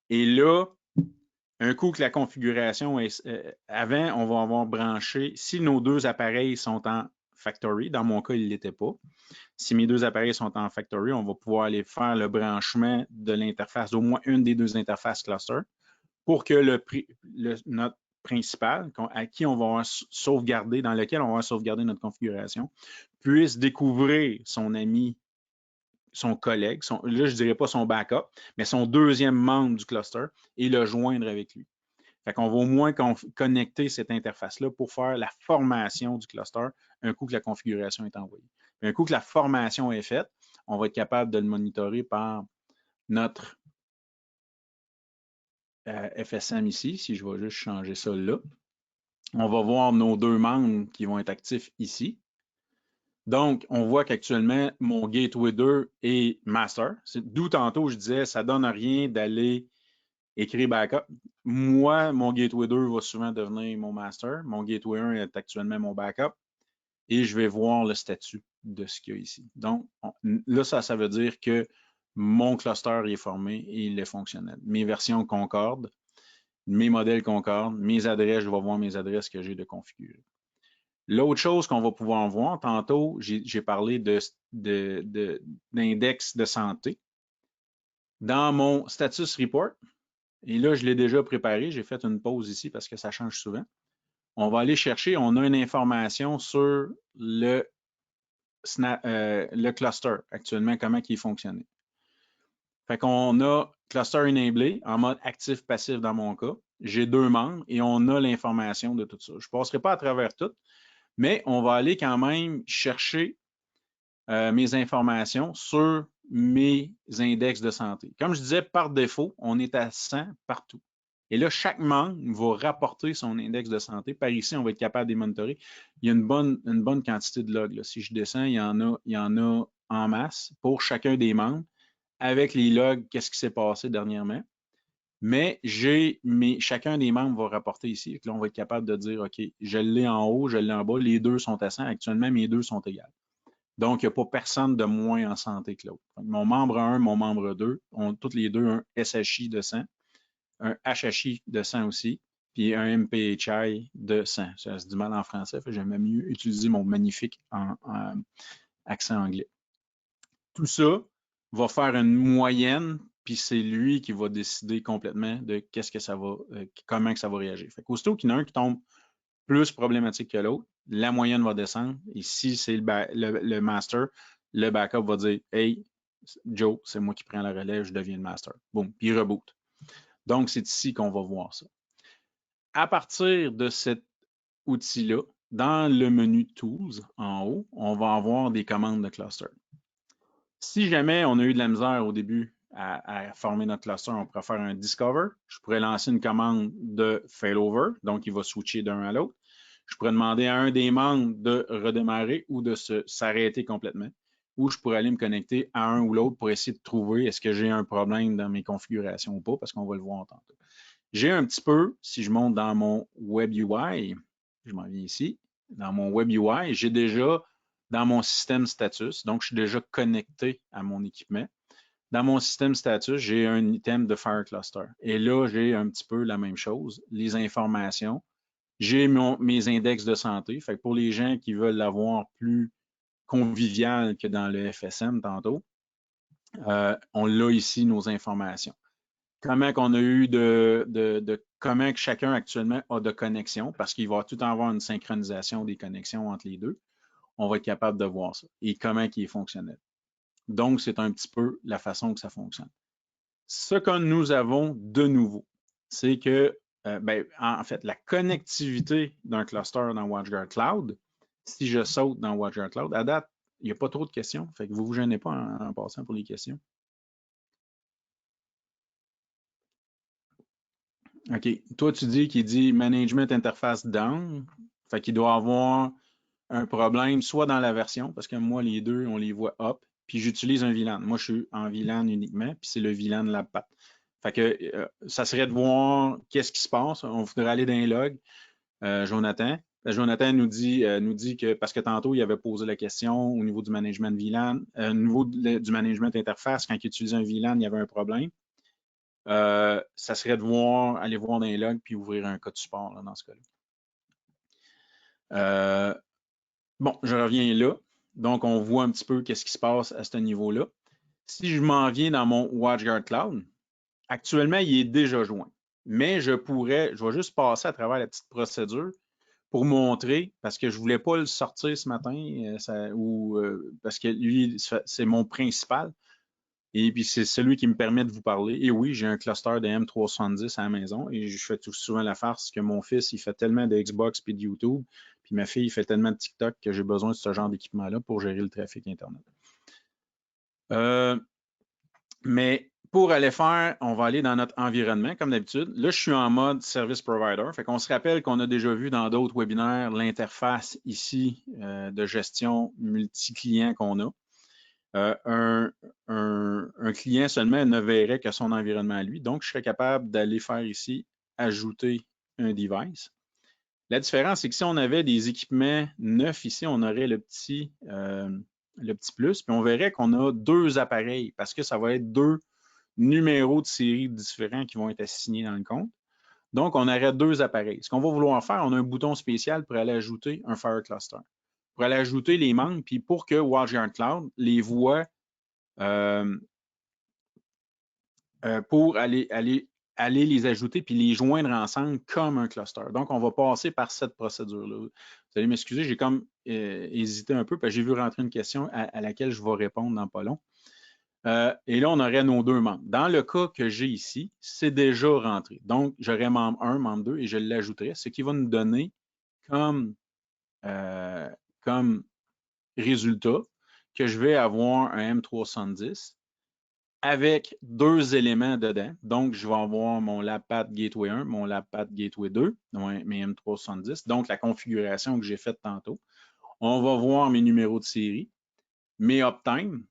Et là, un coup que la configuration est avant, on va avoir branché, si nos deux appareils sont en factory, dans mon cas, il ne l'était pas. Si mes deux appareils sont en factory, on va pouvoir aller faire le branchement de l'interface, d'au moins une des deux interfaces cluster, pour que notre principal, à qui on va sauvegarder, dans lequel on va sauvegarder notre configuration, puisse découvrir son ami, son collègue, là, je ne dirais pas son backup, mais son deuxième membre du cluster et le joindre avec lui. Fait qu'on va au moins connecter cette interface-là pour faire la formation du cluster un coup que la configuration est envoyée. Puis un coup que la formation est faite, on va être capable de le monitorer par notre FSM ici, si je vais juste changer ça là. On va voir nos deux membres qui vont être actifs ici. Donc, on voit qu'actuellement, mon Gateway 2 est master. D'où tantôt, je disais, ça ne donne rien d'aller écrire backup. Moi, mon Gateway 2 va souvent devenir mon master. Mon Gateway 1 est actuellement mon backup. Et je vais voir le statut de ce qu'il y a ici. Donc, là, ça veut dire que mon cluster est formé et il est fonctionnel. Mes versions concordent, mes modèles concordent, mes adresses, je vais voir mes adresses que j'ai de configurer. L'autre chose qu'on va pouvoir voir, tantôt, j'ai parlé d'index de santé. Dans mon status report, et là, je l'ai déjà préparé, j'ai fait une pause ici parce que ça change souvent. On va aller chercher, on a une information sur le cluster actuellement, comment il fonctionne. Fait qu'on a cluster enablé en mode actif-passif dans mon cas. J'ai deux membres et on a l'information de tout ça. Je ne passerai pas à travers tout, mais on va aller quand même chercher mes informations sur mes index de santé. Comme je disais, par défaut, on est à 100 partout. Et là, chaque membre va rapporter son index de santé. Par ici, on va être capable de les monitorer. Il y a une bonne quantité de logs. Là. Si je descends, il y en a en masse pour chacun des membres avec les logs, qu'est-ce qui s'est passé dernièrement. Mais chacun des membres va rapporter ici. Et là, on va être capable de dire, OK, je l'ai en haut, je l'ai en bas, les deux sont à 100. Actuellement, mes deux sont égales. Donc, il n'y a pas personne de moins en santé que l'autre. Mon membre 1, mon membre 2 ont toutes les deux un SHI de 100, un HHI de 100 aussi, puis un MPHI de 100. Ça se dit mal en français, j'aime mieux utiliser mon magnifique en accent anglais. Tout ça va faire une moyenne, puis c'est lui qui va décider complètement de comment que ça va réagir. Fait qu'aussitôt qu'il y en a un qui tombe plus problématique que l'autre, la moyenne va descendre. Et si c'est le master, le backup va dire Hey, Joe, c'est moi qui prends la relève, je deviens le master. Boum, puis il reboot. Donc, c'est ici qu'on va voir ça. À partir de cet outil-là, dans le menu Tools en haut, on va avoir des commandes de cluster. Si jamais on a eu de la misère au début à former notre cluster, on pourrait faire un discover. Je pourrais lancer une commande de failover, donc il va switcher d'un à l'autre. Je pourrais demander à un des membres de redémarrer ou de s'arrêter complètement. Ou je pourrais aller me connecter à un ou l'autre pour essayer de trouver est-ce que j'ai un problème dans mes configurations ou pas, parce qu'on va le voir tantôt. J'ai un petit peu, si je monte dans mon Web UI, je m'en viens ici, dans mon Web UI, j'ai déjà dans mon système status, donc je suis déjà connecté à mon équipement. Dans mon système status, j'ai un item de Fire Cluster. Et là, j'ai un petit peu la même chose, les informations. J'ai mes index de santé. Fait que pour les gens qui veulent l'avoir plus convivial que dans le FSM tantôt, on l'a ici, nos informations. Comment qu'on a eu comment que chacun actuellement a de connexion, parce qu'il va tout avoir une synchronisation des connexions entre les deux. On va être capable de voir ça. Et comment il est fonctionnel. Donc, c'est un petit peu la façon que ça fonctionne. Ce que nous avons de nouveau, c'est que, en fait, la connectivité d'un cluster dans WatchGuard Cloud, si je saute dans WatchGuard Cloud, à date, il n'y a pas trop de questions, fait que vous ne vous gênez pas en passant pour les questions. OK. Toi, tu dis qu'il dit Management Interface Down, fait qu'il doit avoir un problème soit dans la version, parce que moi, les deux, on les voit up, puis j'utilise un VLAN. Moi, je suis en VLAN uniquement, puis c'est le VLAN LabPath. Fait que ça serait de voir qu'est-ce qui se passe. On voudrait aller dans les logs. Jonathan. Jonathan nous dit que, parce que tantôt, il avait posé la question au niveau du management VLAN, au niveau du management interface, quand il utilisait un VLAN, il y avait un problème. Ça serait de aller voir dans les logs puis ouvrir un cas de support là, dans ce cas-là. Bon, je reviens là. Donc, on voit un petit peu qu'est-ce qui se passe à ce niveau-là. Si je m'en viens dans mon WatchGuard Cloud, actuellement, il est déjà joint. Mais je vais juste passer à travers la petite procédure pour montrer, parce que je ne voulais pas le sortir ce matin, parce que lui, c'est mon principal. Et puis, c'est celui qui me permet de vous parler. Et oui, j'ai un cluster de M370 à la maison et je fais tout souvent la farce que mon fils, il fait tellement de Xbox et de YouTube, puis ma fille, il fait tellement de TikTok que j'ai besoin de ce genre d'équipement-là pour gérer le trafic Internet. Mais pour aller faire, on va aller dans notre environnement, comme d'habitude. Là, je suis en mode Service Provider. Fait qu'on se rappelle qu'on a déjà vu dans d'autres webinaires l'interface ici de gestion multi-client qu'on a. Un client seulement ne verrait que son environnement à lui. Donc, je serais capable d'aller faire ici, ajouter un device. La différence, c'est que si on avait des équipements neufs ici, on aurait le petit plus, puis on verrait qu'on a deux appareils parce que ça va être deux numéros de série différents qui vont être assignés dans le compte. Donc, on aurait deux appareils. Ce qu'on va vouloir faire, on a un bouton spécial pour aller ajouter un Fire Cluster, pour aller ajouter les membres, puis pour que WatchGuard Cloud les voit pour aller les ajouter puis les joindre ensemble comme un cluster. Donc, on va passer par cette procédure-là. Vous allez m'excuser, j'ai comme hésité un peu parce que j'ai vu rentrer une question à laquelle je vais répondre dans pas long. Et là, on aurait nos deux membres. Dans le cas que j'ai ici, c'est déjà rentré. Donc, j'aurais membre 1, membre 2 et je l'ajouterai, ce qui va nous donner comme résultat que je vais avoir un M310 avec deux éléments dedans. Donc, je vais avoir mon LabPath Gateway 1, mon LabPath Gateway 2, mes M370. Donc, la configuration que j'ai faite tantôt. On va voir mes numéros de série, mes uptime.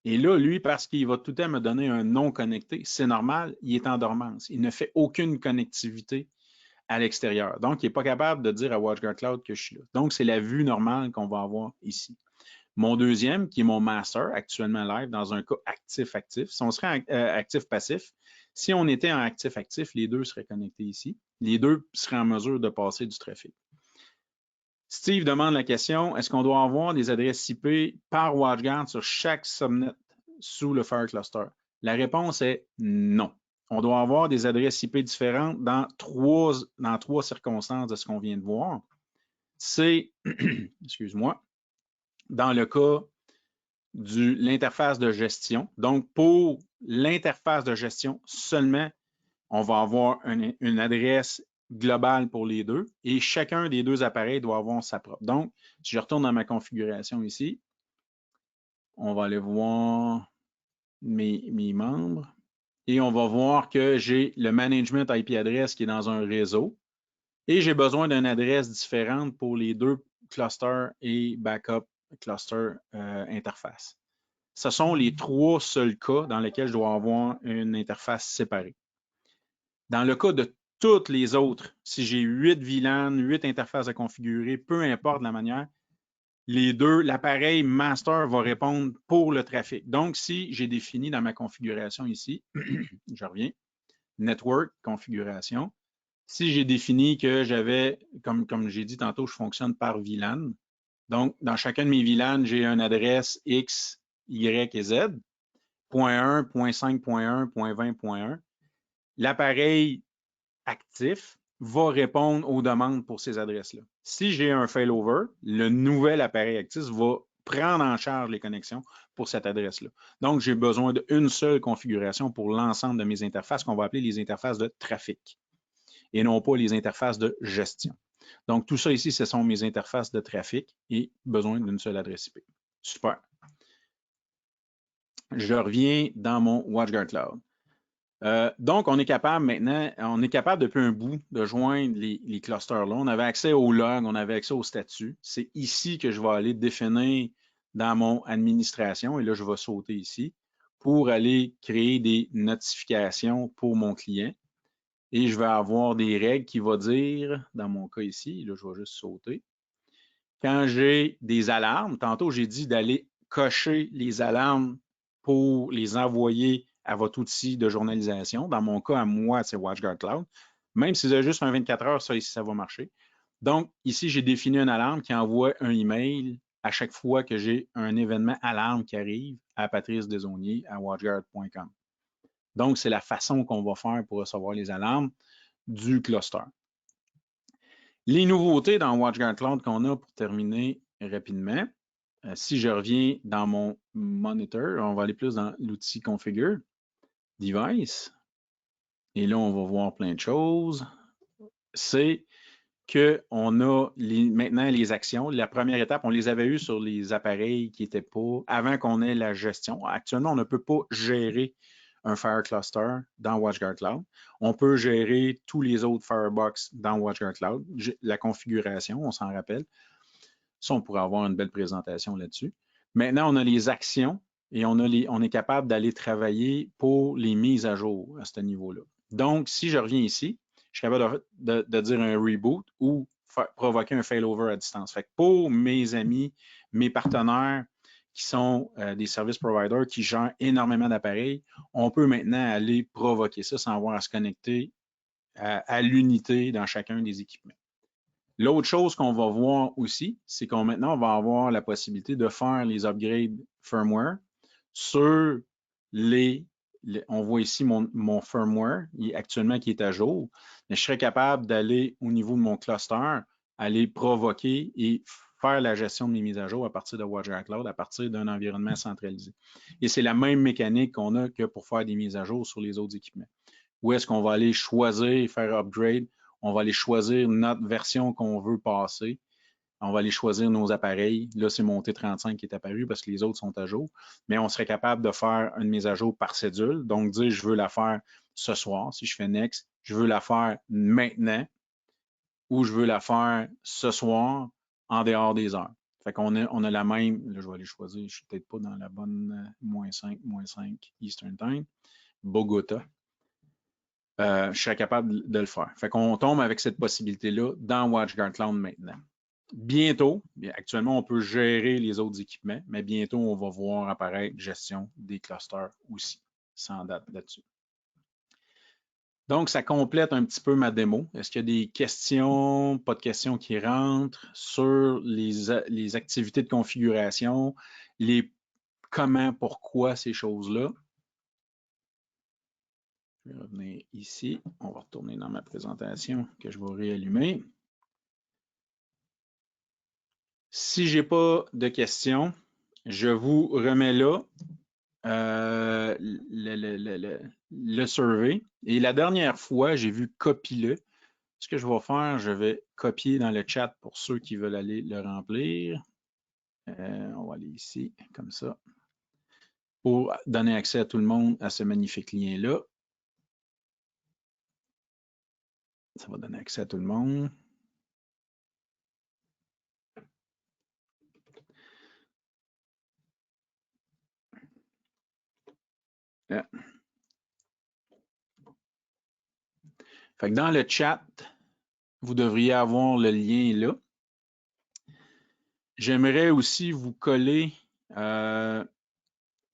Et là, lui, parce qu'il va tout le temps me donner un non connecté, c'est normal, il est en dormance. Il ne fait aucune connectivité à l'extérieur. Donc, il n'est pas capable de dire à WatchGuard Cloud que je suis là. Donc, c'est la vue normale qu'on va avoir ici. Mon deuxième, qui est mon master, actuellement live dans un cas actif-actif. Si on serait actif-passif, si on était en actif-actif, les deux seraient connectés ici. Les deux seraient en mesure de passer du trafic. Steve demande la question, est-ce qu'on doit avoir des adresses IP par WatchGuard sur chaque subnet sous le Fire Cluster? La réponse est non. On doit avoir des adresses IP différentes dans trois circonstances de ce qu'on vient de voir. C'est, excuse-moi, dans le cas de l'interface de gestion. Donc, pour l'interface de gestion seulement, on va avoir une adresse globale pour les deux et chacun des deux appareils doit avoir sa propre. Donc, si je retourne dans ma configuration ici, on va aller voir mes membres et on va voir que j'ai le management IP address qui est dans un réseau et j'ai besoin d'une adresse différente pour les deux clusters et backup cluster interface. Ce sont les trois seuls cas dans lesquels je dois avoir une interface séparée. Dans le cas de toutes les autres, si j'ai 8 VLAN, 8 interfaces à configurer, peu importe la manière, les deux, l'appareil master va répondre pour le trafic. Donc, si j'ai défini dans ma configuration ici, je reviens, network, configuration, si j'ai défini que j'avais, comme j'ai dit tantôt, je fonctionne par VLAN. Donc, dans chacun de mes VLAN, j'ai une adresse X, Y et Z, .1, .5, .1, .20, .1. L'appareil actif va répondre aux demandes pour ces adresses-là. Si j'ai un failover, le nouvel appareil actif va prendre en charge les connexions pour cette adresse-là. Donc, j'ai besoin d'une seule configuration pour l'ensemble de mes interfaces qu'on va appeler les interfaces de trafic et non pas les interfaces de gestion. Donc, tout ça ici, ce sont mes interfaces de trafic et besoin d'une seule adresse IP. Super. Je reviens dans mon WatchGuard Cloud. Donc, on est capable maintenant, on est capable depuis un bout de joindre les clusters là. On avait accès au log, on avait accès au statut. C'est ici que je vais aller définir dans mon administration, et là, je vais sauter ici, pour aller créer des notifications pour mon client. Et je vais avoir des règles qui vont dire, dans mon cas ici, là, je vais juste sauter. Quand j'ai des alarmes, tantôt j'ai dit d'aller cocher les alarmes pour les envoyer à votre outil de journalisation. Dans mon cas, à moi, c'est WatchGuard Cloud. Même si vous avez juste un 24 heures, ça ici, ça va marcher. Donc, ici, j'ai défini une alarme qui envoie un email à chaque fois que j'ai un événement alarme qui arrive à Patrice Desaulniers à watchguard.com. Donc, c'est la façon qu'on va faire pour recevoir les alarmes du cluster. Les nouveautés dans WatchGuard Cloud qu'on a pour terminer rapidement, si je reviens dans mon monitor, on va aller plus dans l'outil Configure, Device, et là, on va voir plein de choses. C'est qu'on a maintenant les actions. La première étape, on les avait eues sur les appareils qui n'étaient pas, avant qu'on ait la gestion. Actuellement, on ne peut pas gérer un Fire Cluster dans WatchGuard Cloud. On peut gérer tous les autres Firebox dans WatchGuard Cloud. La configuration, on s'en rappelle. Ça, on pourrait avoir une belle présentation là-dessus. Maintenant, on a les actions et on est capable d'aller travailler pour les mises à jour à ce niveau-là. Donc, si je reviens ici, je suis capable de dire un reboot ou provoquer un failover à distance. Fait que pour mes amis, mes partenaires qui sont des service providers qui gèrent énormément d'appareils, on peut maintenant aller provoquer ça sans avoir à se connecter à l'unité dans chacun des équipements. L'autre chose qu'on va voir aussi, c'est qu'on maintenant on va avoir la possibilité de faire les upgrades firmware sur on voit ici mon firmware actuellement qui est à jour, mais je serais capable d'aller au niveau de mon cluster, aller provoquer et faire la gestion de mes mises à jour à partir de WatchGuard Cloud, à partir d'un environnement centralisé. Et c'est la même mécanique qu'on a que pour faire des mises à jour sur les autres équipements. Où est-ce qu'on va aller choisir et faire upgrade? On va aller choisir notre version qu'on veut passer. On va aller choisir nos appareils. Là, c'est mon T35 qui est apparu parce que les autres sont à jour. Mais on serait capable de faire une mise à jour par cédule. Donc, dire je veux la faire ce soir. Si je fais Next, je veux la faire maintenant ou je veux la faire ce soir en dehors des heures. Fait qu'on a la même, là, je vais aller choisir, je ne suis peut-être pas dans la bonne -5 Eastern Time, Bogota. Je serais capable de le faire. Fait qu'on tombe avec cette possibilité-là dans WatchGuard Cloud maintenant. Bientôt, actuellement, on peut gérer les autres équipements, mais bientôt, on va voir apparaître gestion des clusters aussi, sans date là-dessus. Donc, ça complète un petit peu ma démo. Est-ce qu'il y a des questions, pas de questions qui rentrent sur les activités de configuration, les comment, pourquoi ces choses-là? Je vais revenir ici. On va retourner dans ma présentation que je vais réallumer. Si je n'ai pas de questions, je vous remets là le survey. Et la dernière fois, j'ai vu copie-le. Ce que je vais faire, je vais copier dans le chat pour ceux qui veulent aller le remplir. On va aller ici, comme ça, pour donner accès à tout le monde à ce magnifique lien-là. Ça va donner accès à tout le monde. Yeah. Fait que dans le chat, vous devriez avoir le lien là. J'aimerais aussi vous coller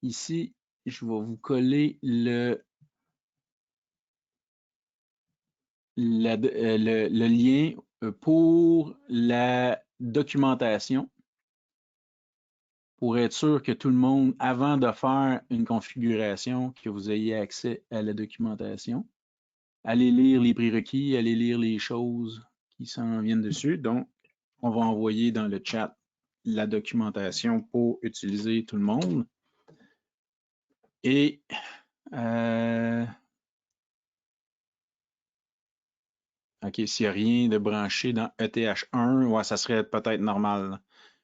ici, je vais vous coller le lien pour la documentation pour être sûr que tout le monde, avant de faire une configuration, que vous ayez accès à la documentation. Allez lire les prérequis, allez lire les choses qui s'en viennent dessus. Donc, on va envoyer dans le chat la documentation pour utiliser tout le monde. Et OK, s'il n'y a rien de branché dans ETH1, ouais, ça serait peut-être normal.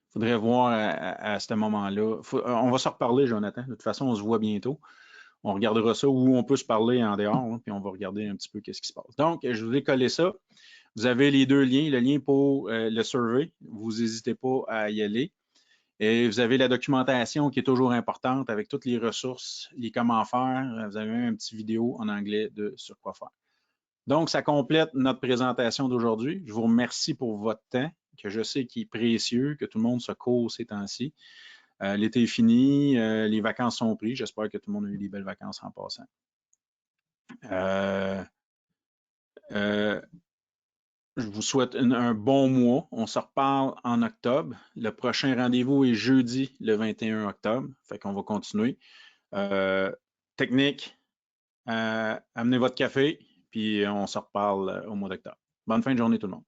Il faudrait voir à ce moment-là. On va se reparler, Jonathan. De toute façon, on se voit bientôt. On regardera ça où on peut se parler en dehors, hein, puis on va regarder un petit peu qu'est-ce qui se passe. Donc, je vous ai collé ça. Vous avez les deux liens, le lien pour le survey. Vous n'hésitez pas à y aller. Et vous avez la documentation qui est toujours importante avec toutes les ressources, les comment faire. Vous avez même un petit vidéo en anglais de sur quoi faire. Donc, ça complète notre présentation d'aujourd'hui. Je vous remercie pour votre temps, que je sais qu'il est précieux, que tout le monde se court ces temps-ci. L'été est fini, les vacances sont prises. J'espère que tout le monde a eu des belles vacances en passant. Je vous souhaite un bon mois. On se reparle en octobre. Le prochain rendez-vous est jeudi, le 21 octobre. Fait qu'on va continuer. Technique, amenez votre café, puis on se reparle au mois d'octobre. Bonne fin de journée tout le monde.